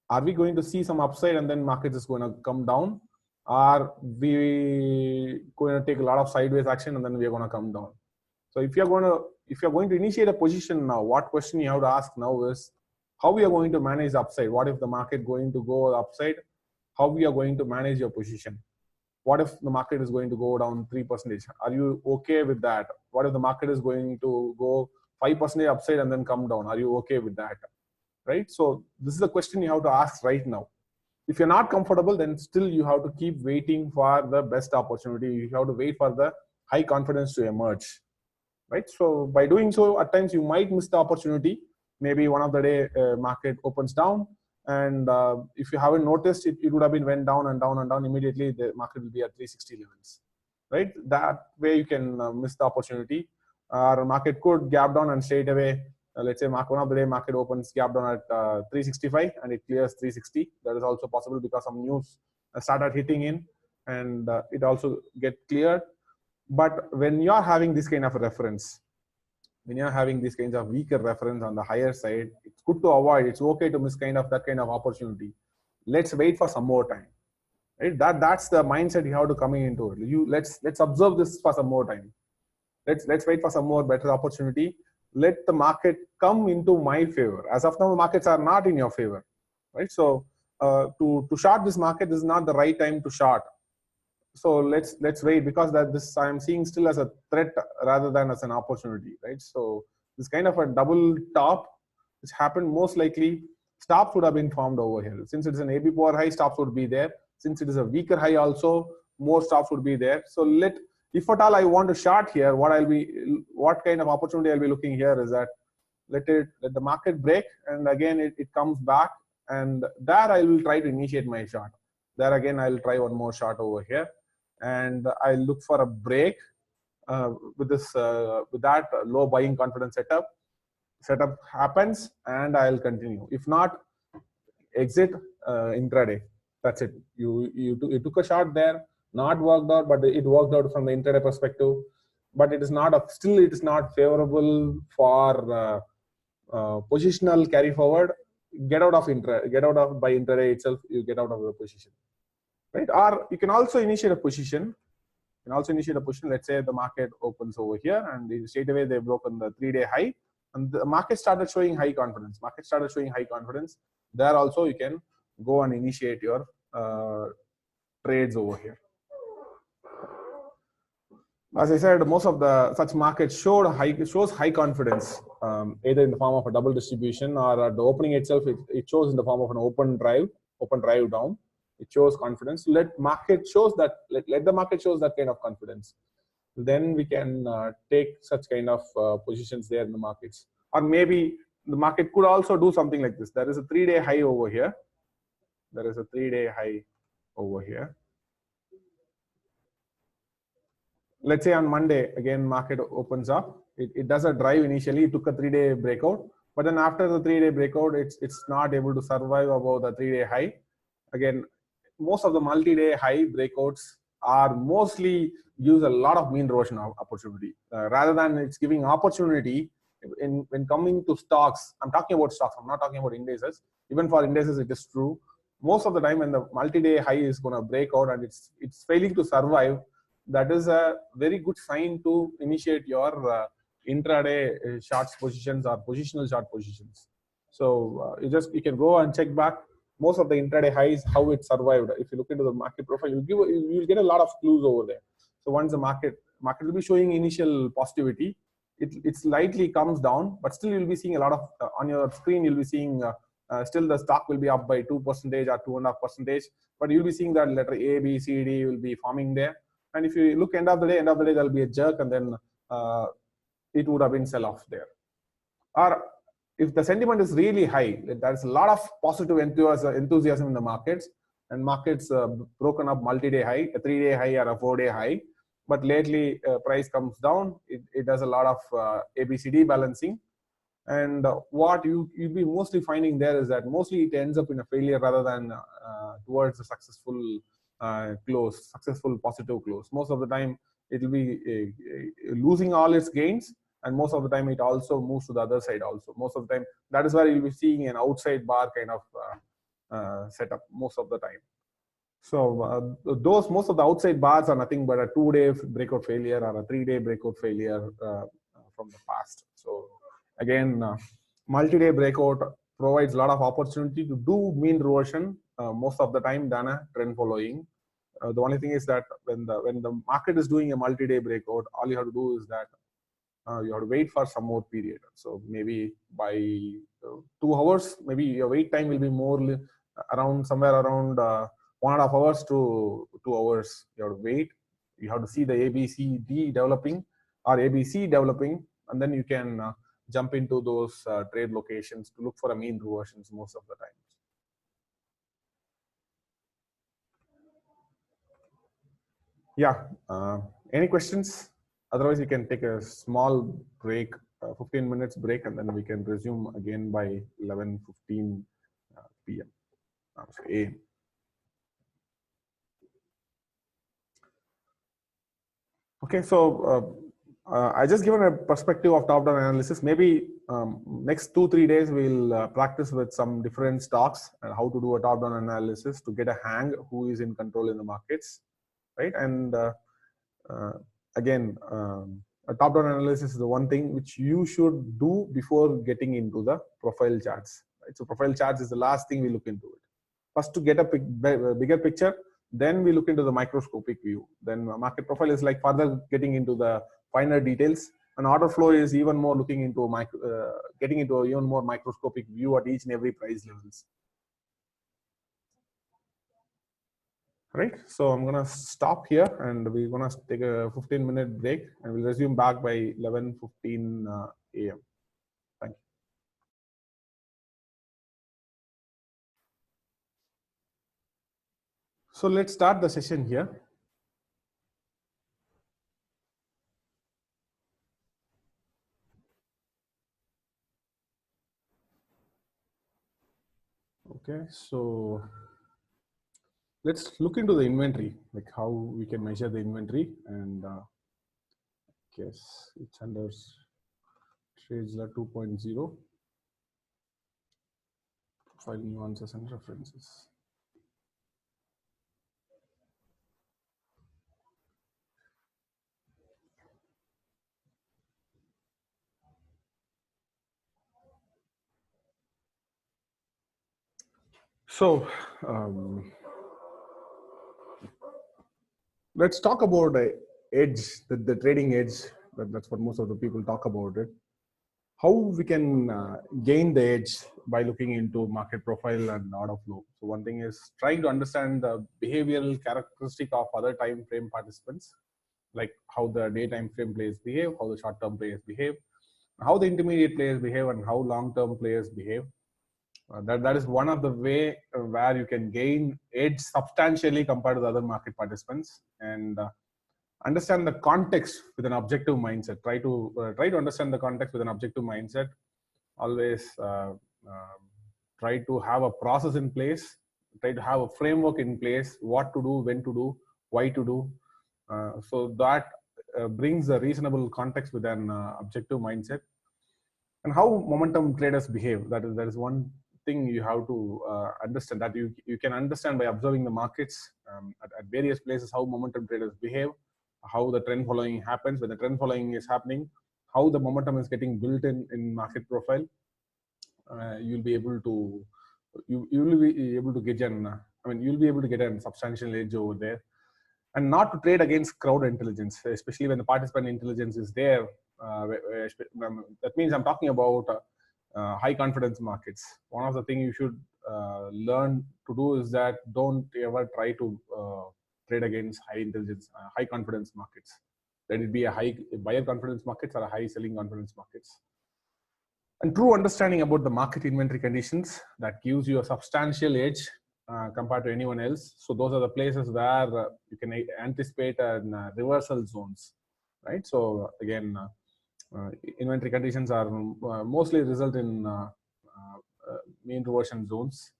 Speaker 1: Are we going to see some upside and then market is going to come down? Are we going to take a lot of sideways action and then we are going to come down? So if you're going to initiate a position now, what question you have to ask now is how we are going to manage the upside. What if the market going to go upside? How we are going to manage your position? What if the market is going to go down 3%? Are you okay with that? What if the market is going to go 5% upside and then come down? Are you okay with that? Right? So this is a question you have to ask right now. If you're not comfortable, then still you have to keep waiting for the best opportunity. You have to wait for the high confidence to emerge. Right? So by doing so, at times you might miss the opportunity. Maybe one of the day market opens down, and if you haven't noticed, it would have been went down and down and down. Immediately the market will be at 360 levels. Right? That way you can miss the opportunity. Or market could gap down and straight away. Let's say one of the day market opens gap down at 365 and it clears 360. That is also possible because some news started hitting in and it also get cleared. But when you are having this kind of a reference, when you are having these kinds of weaker reference on the higher side, it's good to avoid. It's okay to miss that kind of opportunity. Let's wait for some more time. Right? That's the mindset you have to come into it. Let's observe this for some more time. let's wait for some more better opportunity. Let the market come into my favor. As of now, markets are not in your favor, right? So to short this market, this is not the right time to short. So let's wait, because that this I'm seeing still as a threat rather than as an opportunity, right? So this kind of a double top which happened, most likely stops would have been formed over here. Since it is an AB power high, stops would be there. Since it is a weaker high also, more stops would be there. So if at all I want to short here, what kind of opportunity I'll be looking here is that let the market break, and again it comes back, and there I will try to initiate my short. There again I'll try one more short over here, and I'll look for a break with that low buying confidence setup happens, and I'll continue. If not, exit intraday. That's it. You took a shot there, not worked out, but it worked out from the intraday perspective. But it is not still it is not favorable for positional carry forward. Get out of by intraday itself. You get out of the position, right? Or you can also initiate a position. Let's say the market opens over here, and straight away they've broken the 3-day high, and the market started showing high confidence. There also you can go and initiate your trades over here. As I said, most of the such markets shows high confidence, either in the form of a double distribution, or at the opening itself it shows in the form of an open drive down. It shows confidence. Let the market shows that kind of confidence. Then we can take such kind of positions there in the markets. Or maybe the market could also do something like this. There is a 3-day high over here. Let's say on Monday, again, market opens up. It does a drive initially. It took a 3-day breakout. But then after the 3-day breakout, it's not able to survive above the 3-day high. Again, most of the multi-day high breakouts are mostly use a lot of mean reversion opportunity. Rather than it's giving opportunity when coming to stocks. I'm talking about stocks. I'm not talking about indices. Even for indices, it is true. Most of the time when the multi-day high is going to break out and it's failing to survive, that is a very good sign to initiate your intraday short positions or positional short positions. So you can go and check back most of the intraday highs, how it survived. If you look into the market profile, you'll get a lot of clues over there. So once the market will be showing initial positivity, it slightly comes down, but still you'll be seeing a lot of on your screen. You'll be seeing still the stock will be up by 2% or 2.5%, but you'll be seeing that letter A, B, C, D will be forming there. And if you look end of the day, there'll be a jerk, and then it would have been sell off there. Or if the sentiment is really high, there's a lot of positive enthusiasm in the markets, and markets broken up multi-day high, a 3-day high or a 4-day high. But lately, price comes down. It does a lot of ABCD balancing. And what you'll be mostly finding there is that mostly it ends up in a failure rather than towards a successful successful positive close. Most of the time, it will be losing all its gains, and most of the time it also moves to the other side also. Most of the time, that is where you'll be seeing an outside bar kind of setup most of the time. So most of the outside bars are nothing but a 2-day breakout failure or a 3-day breakout failure from the past. So again, multi-day breakout provides a lot of opportunity to do mean reversion most of the time than a trend following. The only thing is that when the market is doing a multi-day breakout, all you have to do is that you have to wait for some more period. So maybe by 2 hours, maybe your wait time will be more somewhere around 1.5 hours to 2 hours. You have to wait. You have to see the ABCD developing or ABC developing, and then you can jump into those trade locations to look for a mean reversions most of the times. Yeah. Any questions? Otherwise, you can take a small break, 15 minutes break, and then we can resume again by 11:15 p.m. AM. Okay, so I just given a perspective of top-down analysis. Maybe next 2-3 days we'll practice with some different stocks and how to do a top-down analysis to get a hang who is in control in the markets, right? And again, a top-down analysis is the one thing which you should do before getting into the profile charts. Right? So profile charts is the last thing we look into it. First to get a bigger picture, then we look into the microscopic view. Then market profile is like further getting into the finer details. And order flow is even more looking into getting into a even more microscopic view at each and every price levels. Right, so I'm gonna stop here and we're gonna take a 15-minute break and we'll resume back by 11:15 a.m. Thank you. So let's start the session here. Okay, so let's look into the inventory, like how we can measure the inventory, and guess it's under zila 2.0, file nuances and references. So let's talk about the edge, the trading edge. That's what most of the people talk about it. How we can gain the edge by looking into market profile and order flow. So one thing is trying to understand the behavioral characteristic of other time frame participants, like how the day time frame players behave, how the short term players behave, how the intermediate players behave, and how long term players behave. That is one of the way where you can gain edge substantially compared to the other market participants, and understand the context with an objective mindset. Try to understand the context with an objective mindset. Always try to have a process in place. Try to have a framework in place. What to do, when to do, why to do. So that brings a reasonable context with an objective mindset. And how momentum traders behave. That is one thing you have to understand. That you can understand by observing the markets at various places how momentum traders behave, how the trend following happens. When the trend following is happening, how the momentum is getting built in market profile. You'll be able to you will be able to get you'll be able to get a substantial edge over there, and not to trade against crowd intelligence, especially when the participant intelligence is there. That means I'm talking about high confidence markets. One of the things you should learn to do is that don't ever try to trade against high intelligence, high confidence markets. Let it be a high buyer confidence markets or a high selling confidence markets. And true understanding about the market inventory conditions, that gives you a substantial edge compared to anyone else. So those are the places where you can anticipate reversal zones, right? So again, inventory conditions are mostly result in mean reversion zones,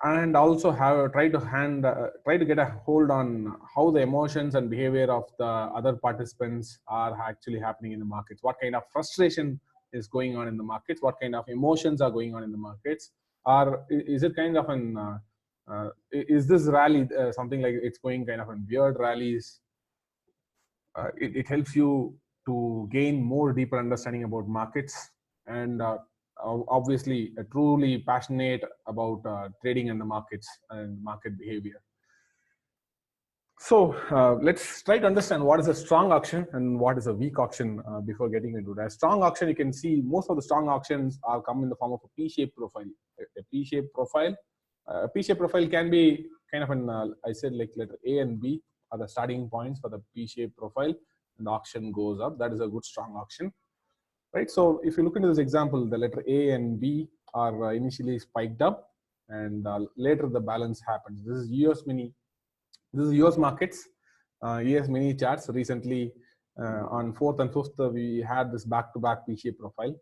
Speaker 1: and also try to get a hold on how the emotions and behavior of the other participants are actually happening in the markets. What kind of frustration is going on in the markets? What kind of emotions are going on in the markets? Or is it kind of is this rally something like it's going kind of in weird rallies? It helps you to gain more deeper understanding about markets, and obviously truly passionate about trading in the markets and market behavior. So let's try to understand what is a strong auction and what is a weak auction before getting into that. Strong auction, you can see most of the strong auctions are come in the form of a P-shaped profile. A P-shaped profile. A P-shaped profile can be kind of an, I said like letter A and B are the starting points for the P-shaped profile, and the auction goes up. That is a good strong auction, right? So if you look into this example, the letter A and B are initially spiked up, and later the balance happens. This is US mini. This is US markets, US mini charts. Recently, on 4th and 5th, we had this back-to-back P-shaped profile.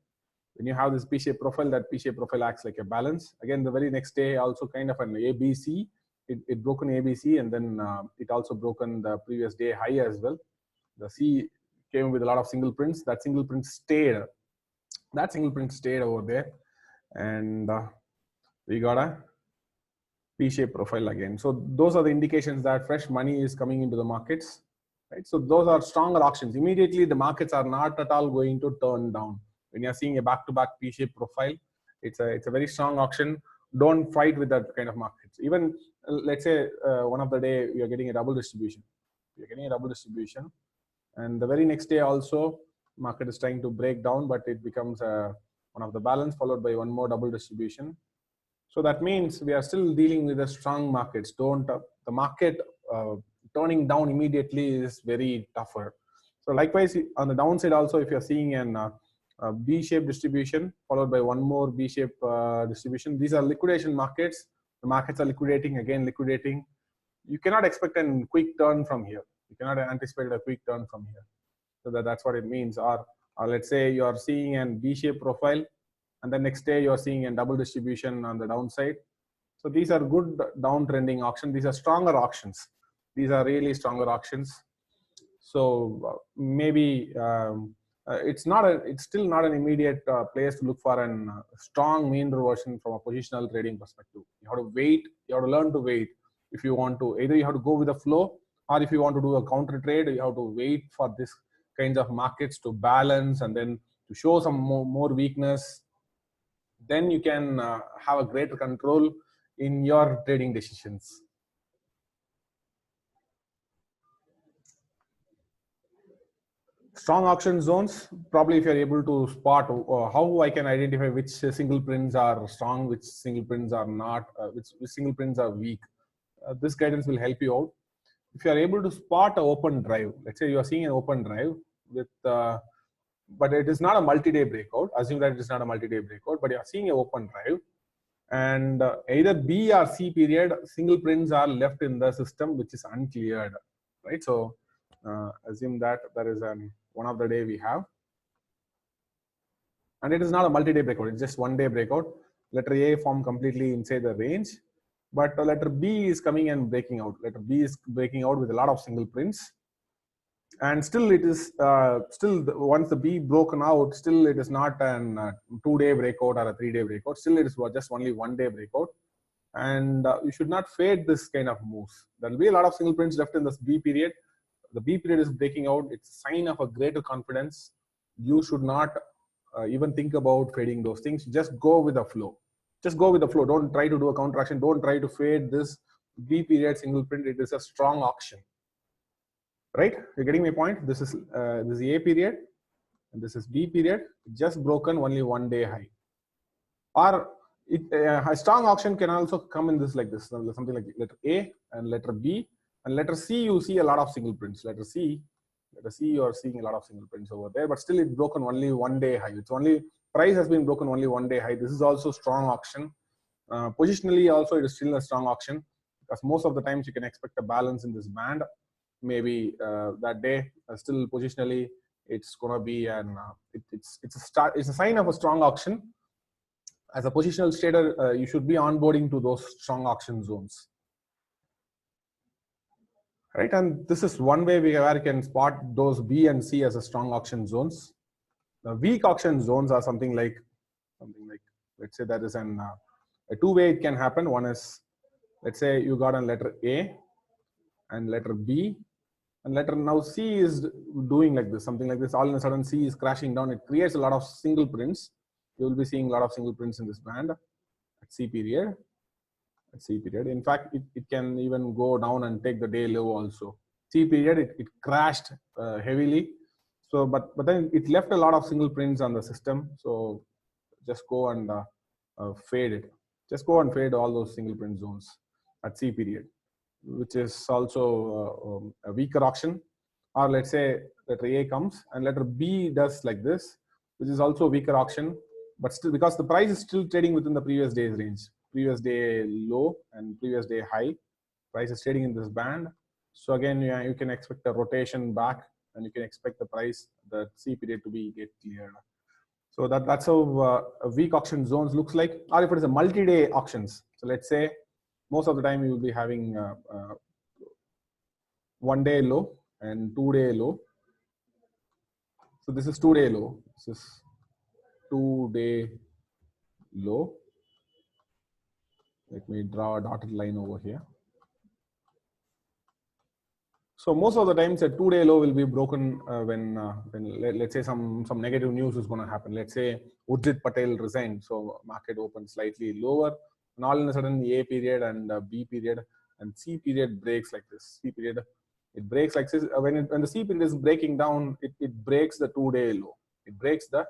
Speaker 1: When you have this P-shaped profile, that P-shaped profile acts like a balance. Again, the very next day, also kind of an ABC. It broke an ABC, and then it also broken the previous day high as well. The C came with a lot of single prints. That single print stayed. That single print stayed over there, and we got a P-shaped profile again. So those are the indications that fresh money is coming into the markets, right? So those are stronger auctions. Immediately, the markets are not at all going to turn down. When you're seeing a back-to-back P-shaped profile, it's a very strong auction. Don't fight with that kind of markets. Even let's say one of the day you're getting a double distribution. You're getting a double distribution, and the very next day also market is trying to break down, but it becomes one of the balance followed by one more double distribution. So that means we are still dealing with the strong markets. Don't the market turning down immediately is very tougher. So likewise on the downside also, if you're seeing an B-shaped distribution followed by one more B-shaped distribution, these are liquidation markets. The markets are liquidating, again liquidating. You cannot expect a quick turn from here. You cannot anticipate a quick turn from here. So that's what it means. Or let's say you are seeing an B-shaped profile, and the next day you're seeing a double distribution on the downside. So these are good downtrending auctions. These are stronger auctions. These are really stronger auctions. So maybe it's still not an immediate place to look for a strong mean reversion from a positional trading perspective. You have to wait. You have to learn to wait. If you want to, either you have to go with the flow, or if you want to do a counter trade, you have to wait for this kinds of markets to balance and then to show some more weakness. Then you can have a greater control in your trading decisions. Strong auction zones, probably if you're able to spot how I can identify which single prints are strong, which single prints are not, which single prints are weak. This guidance will help you out. If you are able to spot an open drive, let's say you are seeing an open drive with, but it is not a multi-day breakout. Assume that it is not a multi-day breakout, but you are seeing an open drive, and either B or C period, single prints are left in the system which is uncleared, right? So assume that there is one of the day we have, and it is not a multi-day breakout, it's just one day breakout. Letter A formed completely inside the range, but letter B is coming and breaking out. Letter B is breaking out with a lot of single prints, and still it is once the B broken out, still it is not an 2-day breakout or a 3-day breakout. Still it is just only 1-day breakout, and you should not fade this kind of moves. There will be a lot of single prints left in this B period. The B period is breaking out. It's a sign of a greater confidence. You should not even think about fading those things. Just go with the flow. Just go with the flow. Don't try to do a counter action. Don't try to fade this B period single print. It is a strong auction, right? You're getting my point. This is A period, and this is B period. Just broken only 1-day high. Or a strong auction can also come in this like this, something like letter A and letter B, and letter C you see a lot of single prints. Letter C you are seeing a lot of single prints over there, but still it's broken only 1-day high. It's only price has been broken only 1-day high. This is also strong auction. Positionally also it is still a strong auction, because most of the times you can expect a balance in this band. Maybe that day still positionally it's gonna be an it's a sign of a strong auction. As a positional trader, you should be onboarding to those strong auction zones, right? And this is one way where you can spot those B and C as a strong auction zones. The weak auction zones are something like, let's say there is a 2-way it can happen. One is, let's say you got a letter A and letter B, and letter now C is doing like this, something like this. All of a sudden C is crashing down. It creates a lot of single prints. You will be seeing a lot of single prints in this band at C period. In fact, it can even go down and take the day low also. C period, it crashed heavily. So, but then it left a lot of single prints on the system. So just go and fade it. Just go and fade all those single print zones at C period, which is also a weaker auction. Or let's say letter A comes and letter B does like this, which is also a weaker auction, but still, because the price is still trading within the previous day's range, previous day low and previous day high, price is trading in this band. So again, you can expect a rotation back, and you can expect the price, the C period, to get cleared. So that's how a weak auction zones looks like. Or if it is a multi-day auctions, so let's say most of the time you will be having 1-day low and 2-day low. So this is 2-day low. This is 2-day low. Let me draw a dotted line over here. So most of the times a 2-day low will be broken when let's say some negative news is going to happen. Let's say Urjit Patel resigned, so market opens slightly lower, and all of a sudden A period and B period and C period breaks like this. C period, it breaks like this. When the C period is breaking down, it breaks the 2-day low. It breaks the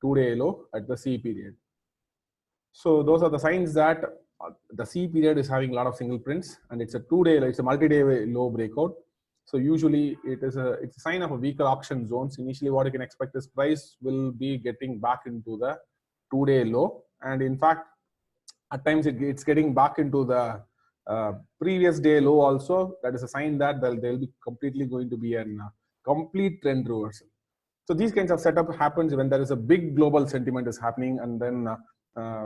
Speaker 1: 2-day low at the C period. So those are the signs that the C period is having a lot of single prints, and it's a 2-day, it's a multi-day low breakout. So usually it's a sign of a weaker auction zones. Initially, what you can expect is price will be getting back into the 2-day low, and in fact, at times it's getting back into the previous day low also. That is a sign that there will be completely going to be a complete trend reversal. So these kinds of setup happens when there is a big global sentiment is happening, and then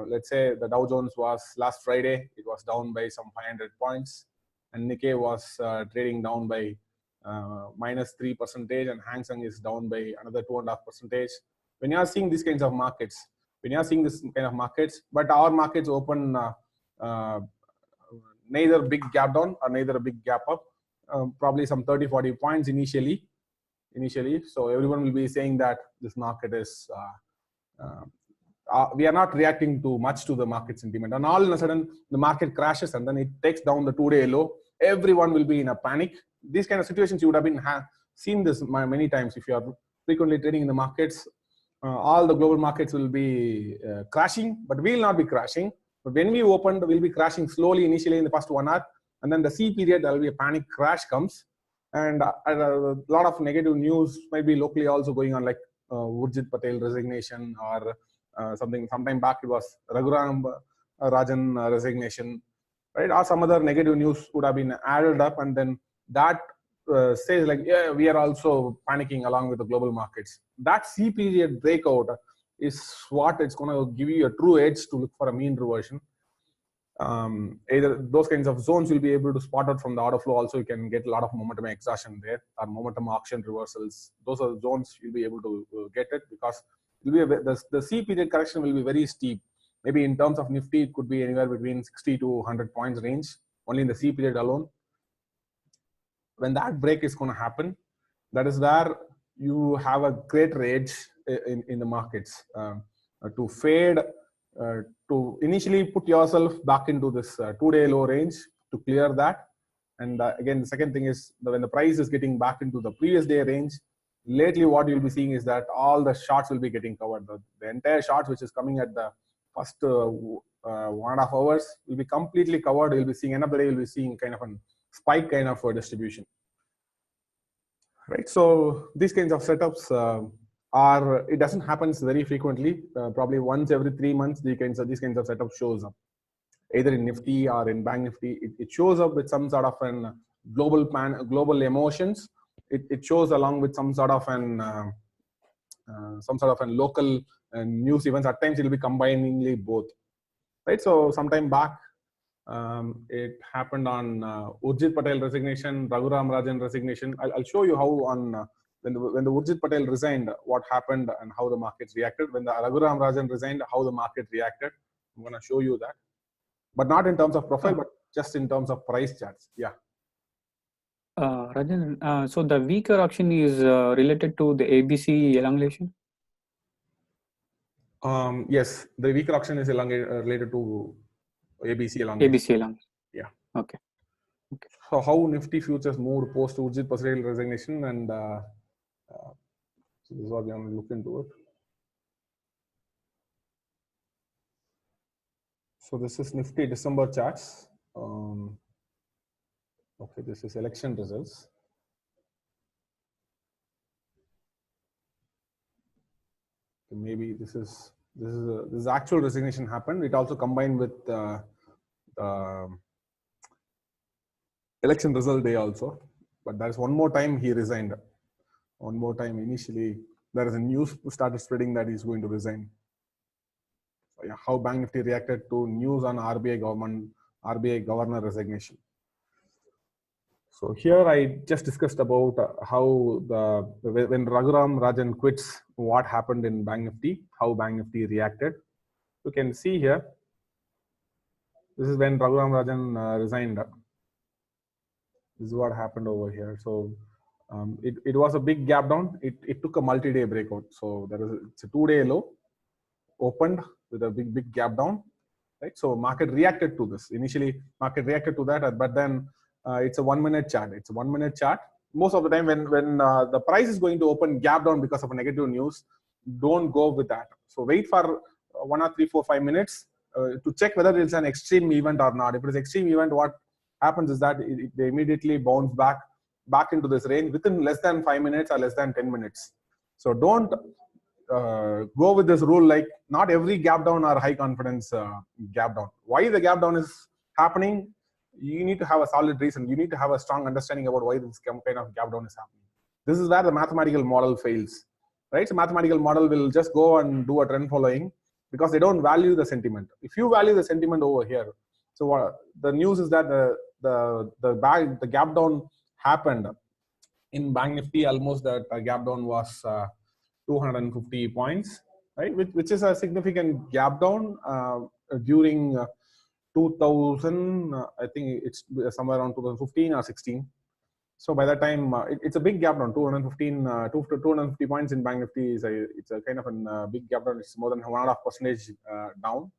Speaker 1: let's say the Dow Jones was last Friday, it was down by some 500 points, and Nikkei was trading down by -3%, and Hang Seng is down by another 2.5%. When you are seeing these kinds of markets, but our markets open neither big gap down or neither a big gap up, probably some 30-40 points initially. So everyone will be saying that this market is we are not reacting too much to the market sentiment, and all of a sudden the market crashes and then it takes down the 2-day low. Everyone will be in a panic. These kind of situations you would have been seen this many times. If you are frequently trading in the markets, all the global markets will be crashing, but we will not be crashing. But when we opened, we'll be crashing slowly initially in the first 1 hour, and then the C period there will be a panic crash comes, and a lot of negative news might be locally also going on, like Urjit Patel resignation, or sometime back it was Raghuram Rajan resignation, right? Or some other negative news would have been added up, and then that says like, yeah, we are also panicking along with the global markets. That C period breakout is what it's going to give you a true edge to look for a mean reversion. Either those kinds of zones you'll be able to spot out from the order flow. Also, you can get a lot of momentum exhaustion there, or momentum auction reversals. Those are the zones you'll be able to get it, because the C period correction will be very steep. Maybe in terms of Nifty, it could be anywhere between 60 to 100 points range, only in the C period alone. When that break is going to happen, that is where you have a greater edge in the markets to fade, to initially put yourself back into this 2-day low range to clear that. And again, the second thing is when the price is getting back into the previous day range, lately what you'll be seeing is that all the shorts will be getting covered. The entire shorts which is coming at the first 1.5 hours will be completely covered. You'll be seeing end of the day, you'll be seeing kind of a spike kind of distribution. Right, so these kinds of setups it doesn't happen very frequently. Probably once every 3 months, these kinds of setups shows up, either in Nifty or in Bank Nifty. It shows up with some sort of an global emotions. It shows along with some sort of an local news events. At times, it will be combiningly both. Right, so sometime back, it happened on Urjit Patel resignation, Raghuram Rajan resignation. I'll show you how on when the Urjit Patel resigned, what happened and how the markets reacted. When the Raghuram Rajan resigned, how the market reacted. I'm going to show you that, but not in terms of profile, but just in terms of price charts. Yeah.
Speaker 5: Rajan, so the weaker auction is related to the ABC elongation?
Speaker 1: Yes, the weaker auction is related to ABC elongation.
Speaker 5: ABC elongation.
Speaker 1: Yeah.
Speaker 5: Okay.
Speaker 1: So how Nifty futures moved post Urjit Patel resignation, and so this is what we are going to look into it. So this is Nifty December charts. Okay, this is election results. Okay, maybe this is actual resignation happened. It also combined with the election result day also. But there is one more time he resigned. One more time. Initially, there is a news started spreading that he's going to resign. So yeah, how Bank Nifty reacted to news on RBI governor resignation. So here I just discussed about how when Raghuram Rajan quits, what happened in Bank Nifty, how Bank Nifty reacted. You can see here. This is when Raghuram Rajan resigned. This is what happened over here. So it was a big gap down. It took a multi-day breakout. So it's a 2-day low, opened with a big gap down, right? So market reacted to this. Initially, market reacted to that, but then it's a 1-minute chart. It's a 1-minute chart. Most of the time, when the price is going to open gap down because of a negative news, don't go with that. So wait for 1 or 3, 4, 5 minutes to check whether it's an extreme event or not. If it is extreme event, what happens is that they immediately bounce back into this range within less than 5 minutes or less than 10 minutes. So don't go with this rule like not every gap down or high confidence gap down. Why the gap down is happening? You need to have a solid reason. You need to have a strong understanding about why this kind of gap down is happening. This is where the mathematical model fails, right? So mathematical model will just go and do a trend following because they don't value the sentiment. If you value the sentiment over here, so the news is that the gap down happened in Bank Nifty. Almost that gap down was 250 points, right? Which is a significant gap down during 2000. I think it's somewhere around 2015 or 16. So by that time, it's a big gap down. 250 points in Bank Nifty it's a kind of a big gap down. It's more than 1.5% down,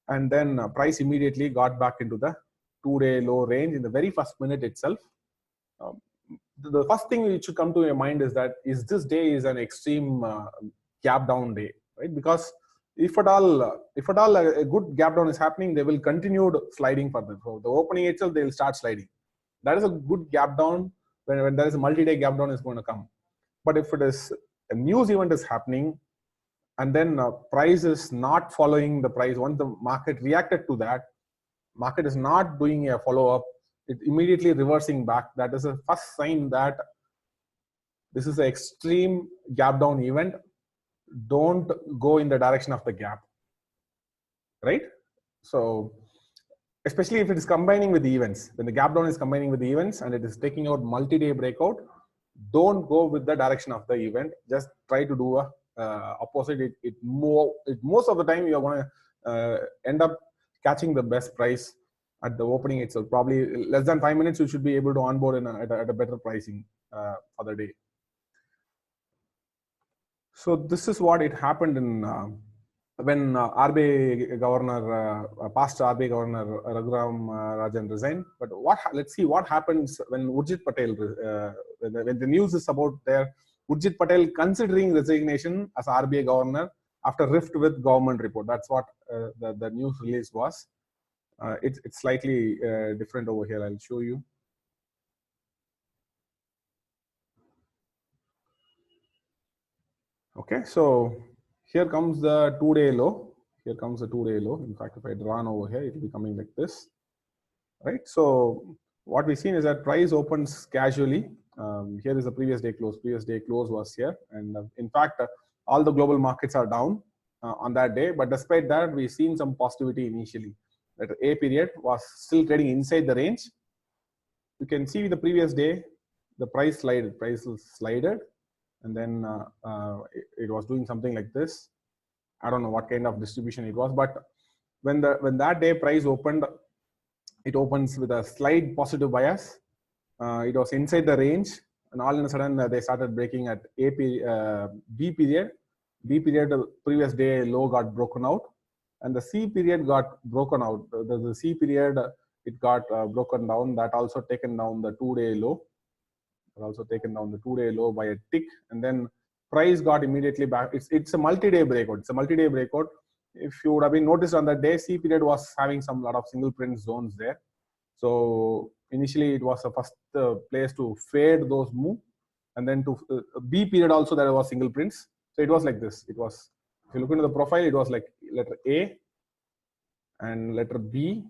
Speaker 1: and then price immediately got back into the 2-day low range in the very first minute itself. The first thing which should come to your mind is that this day is an extreme gap down day, right? Because if at all a good gap down is happening, they will continue sliding further. So the opening itself, they will start sliding. That is a good gap down when there is a multi-day gap down is going to come. But if it is a news event is happening and then price is not following the price, once the market reacted to that, market is not doing a follow-up, it immediately reversing back. That is a first sign that this is an extreme gap down event. Don't go in the direction of the gap, right? So especially if it is combining with the events, when the gap down is combining with the events and it is taking out multi-day breakout, don't go with the direction of the event. Just try to do a opposite. Most of the time you're going to end up catching the best price at the opening itself. Probably less than 5 minutes, you should be able to onboard at a better pricing for the day. So this is what it happened in when RBI governor, past RBI governor Raghuram Rajan resigned. But let's see what happens when Urjit Patel, when the news is about there, Urjit Patel considering resignation as RBI governor after rift with government report. That's what the news release was. It's slightly different over here. I'll show you. Okay, so here comes the 2-day low. Here comes the 2-day low. In fact, if I draw over here, it will be coming like this, right? So what we've seen is that price opens casually. Here is the previous day close. Previous day close was here, and in fact, all the global markets are down on that day. But despite that, we've seen some positivity initially. That A period was still trading inside the range. You can see the previous day, the price slided. Price slided. And then it was doing something like this. I don't know what kind of distribution it was, but when that day price opened, it opens with a slight positive bias. It was inside the range, and all of a sudden they started breaking at B period. B period, the previous day low got broken out, and the C period got broken out. The C period, it got broken down. That also taken down the 2-day low. Also taken down the 2-day low by a tick, and then price got immediately back. It's a multi-day breakout. It's a multi-day breakout. If you would have been noticed on that day, C period was having some lot of single print zones there. So initially it was the first place to fade those move, and then to B period also there was single prints. So it was like this. It was, if you look into the profile, it was like letter A and letter B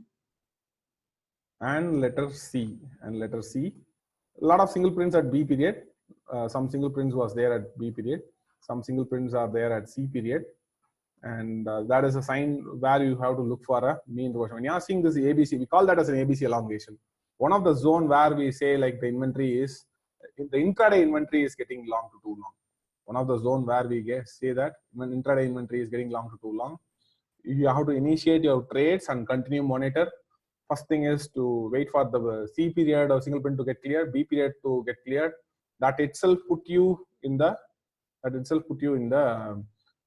Speaker 1: and letter C and letter C. A lot of single prints at B period. Some single prints was there at B period. Some single prints are there at C period. And that is a sign where you have to look for a mean reversion. When you are seeing this ABC, we call that as an ABC elongation. One of the zone where we say like the inventory is, the intraday inventory is getting long to too long. One of the zone where we say that when intraday inventory is getting long to too long, you have to initiate your trades and continue monitor First thing is to wait for the C period or single print to get cleared, B period to get cleared. That itself put you in the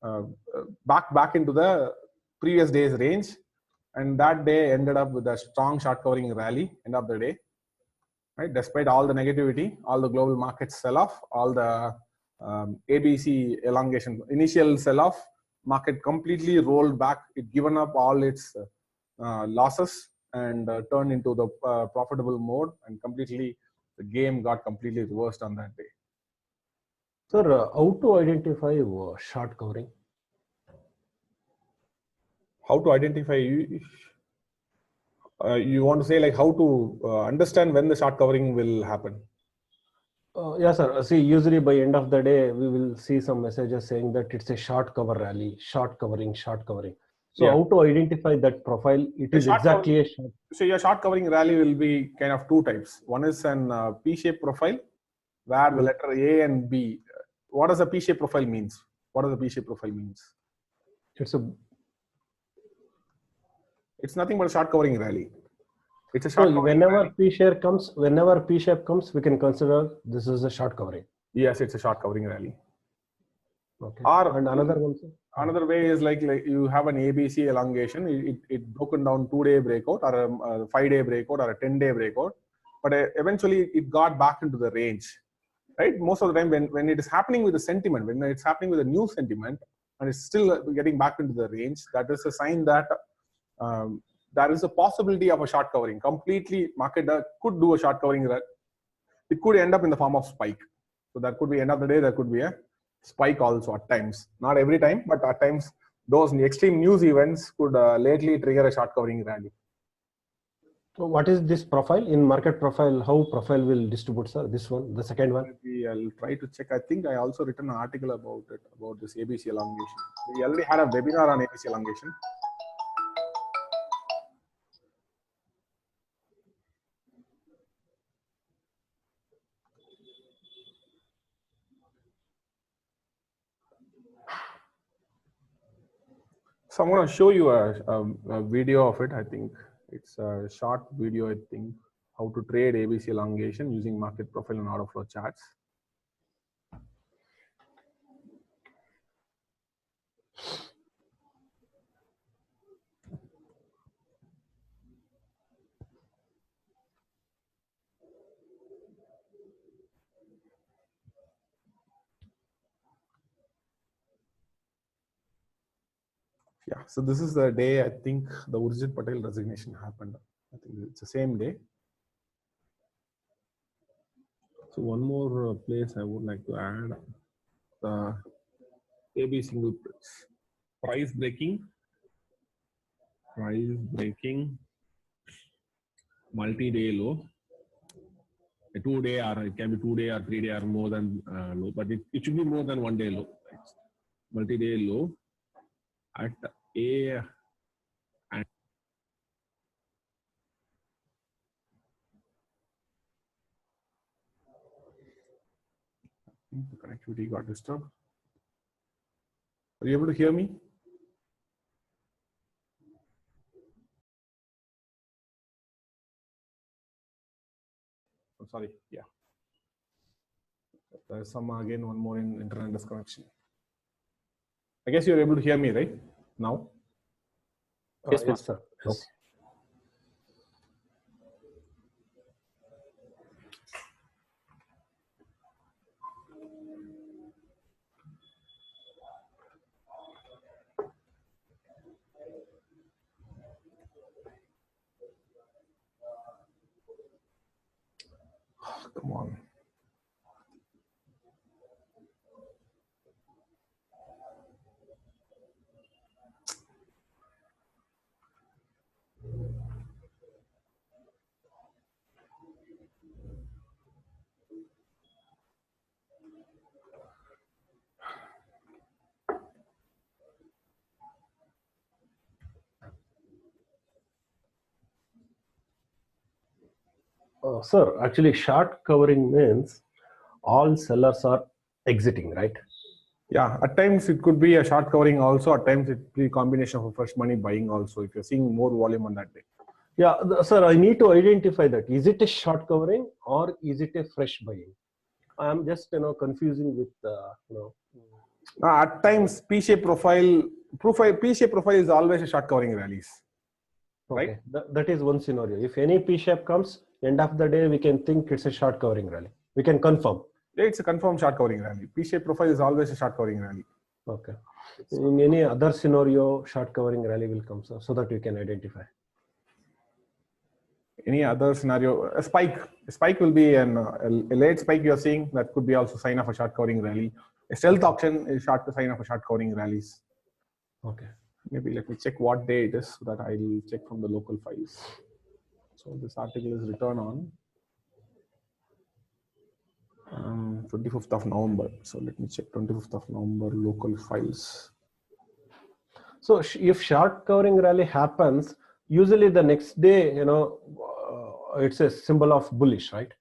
Speaker 1: uh, back into the previous day's range, and that day ended up with a strong short covering rally end of the day. Right, despite all the negativity, all the global markets sell off, all the ABC elongation, initial sell off, market completely rolled back. It given up all its losses and turned into the profitable mode, and completely the game got completely reversed on that day.
Speaker 3: Sir, how to identify short covering?
Speaker 1: How to identify? You want to say like how to understand when the short covering will happen?
Speaker 3: Yes, sir. See, usually by end of the day, we will see some messages saying that it's a short cover rally, short covering, short covering. So
Speaker 1: Yeah.
Speaker 3: how to identify that profile? It is exactly a short.
Speaker 1: So your short covering rally will be kind of two types. One is an P-shaped profile, where the letter A and B. What does a P-shaped profile means? What does a P-shaped profile means? It's nothing but a short covering rally. It's a short
Speaker 3: So
Speaker 1: covering
Speaker 3: whenever
Speaker 1: rally.
Speaker 3: whenever P shape comes, we can consider this is a short covering.
Speaker 1: Yes, it's a short covering rally.
Speaker 3: Okay.
Speaker 1: Or
Speaker 3: And another one, sir?
Speaker 1: Another way is like you have an ABC elongation. It broken down 2-day breakout or a 5-day breakout or a 10-day breakout, but eventually it got back into the range. Right? Most of the time when it is happening with the sentiment, when it's happening with a new sentiment and it's still getting back into the range, that is a sign that there is a possibility of a short covering. Completely market could do a short covering. It could end up in the form of spike. So that could be end of the day, there could be a spike also at times. Not every time, but at times those extreme news events could lately trigger a short covering rally.
Speaker 3: So what is this profile in market profile? How profile will distribute, sir? This one, the second one.
Speaker 1: I'll try to check. I think I also written an article about it, about this ABC elongation. We already had a webinar on ABC elongation. So I'm going to show you a video of it. I think it's a short video. I think how to trade ABC elongation using market profile and order flow charts. Yeah, so this is the day I think the Urjit Patel resignation happened. I think it's the same day. So one more place I would like to add, the AB single price breaking, multi-day low, a 2-day or it can be 2-day or 3-day or more than low, but it should be more than 1-day low. Right? Multi-day low at A and the connectivity got disturbed. Are you able to hear me? Oh, sorry. Yeah. There's some again one more in internet disconnection. I guess you're able to hear me right now.
Speaker 3: Yes, sir. Yes.
Speaker 1: Okay. Come on.
Speaker 3: Sir, actually, short covering means all sellers are exiting, right?
Speaker 1: Yeah, at times it could be a short covering also. At times it could be a combination of a fresh money buying also if you're seeing more volume on that day.
Speaker 3: Yeah, sir, I need to identify that. Is it a short covering or is it a fresh buying? I'm just confusing with
Speaker 1: At times, P-shape profile is always a short covering rallies.
Speaker 3: okay.
Speaker 1: Right?
Speaker 3: That is one scenario. If any P shape comes, end of the day we can think it's a short covering rally. We can confirm.
Speaker 1: Yeah, it's a confirmed short covering rally. P-shape profile is always a short covering rally.
Speaker 3: Okay. In any other scenario, short covering rally will come, so that we can identify.
Speaker 1: Any other scenario, a spike will be a late spike you're seeing, that could be also sign of a short covering rally. A stealth auction is sign of a short covering rallies.
Speaker 3: Okay.
Speaker 1: Maybe let me check what day it is so that I'll check from the local files. So this article is written on 25th of November. So let me check 25th of November local files.
Speaker 3: So if short covering rally happens, usually the next day, it's a symbol of bullish, right?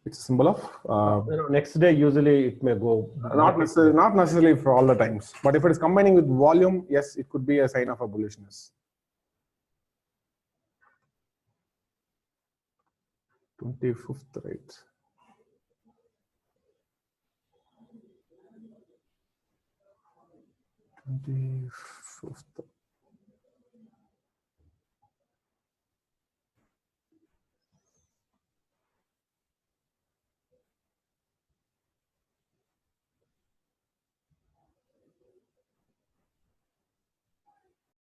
Speaker 1: It's a symbol of
Speaker 3: next day usually it may go
Speaker 1: not necessarily for all the times, but if it is combining with volume, yes, it could be a sign of a bullishness. 25th, right?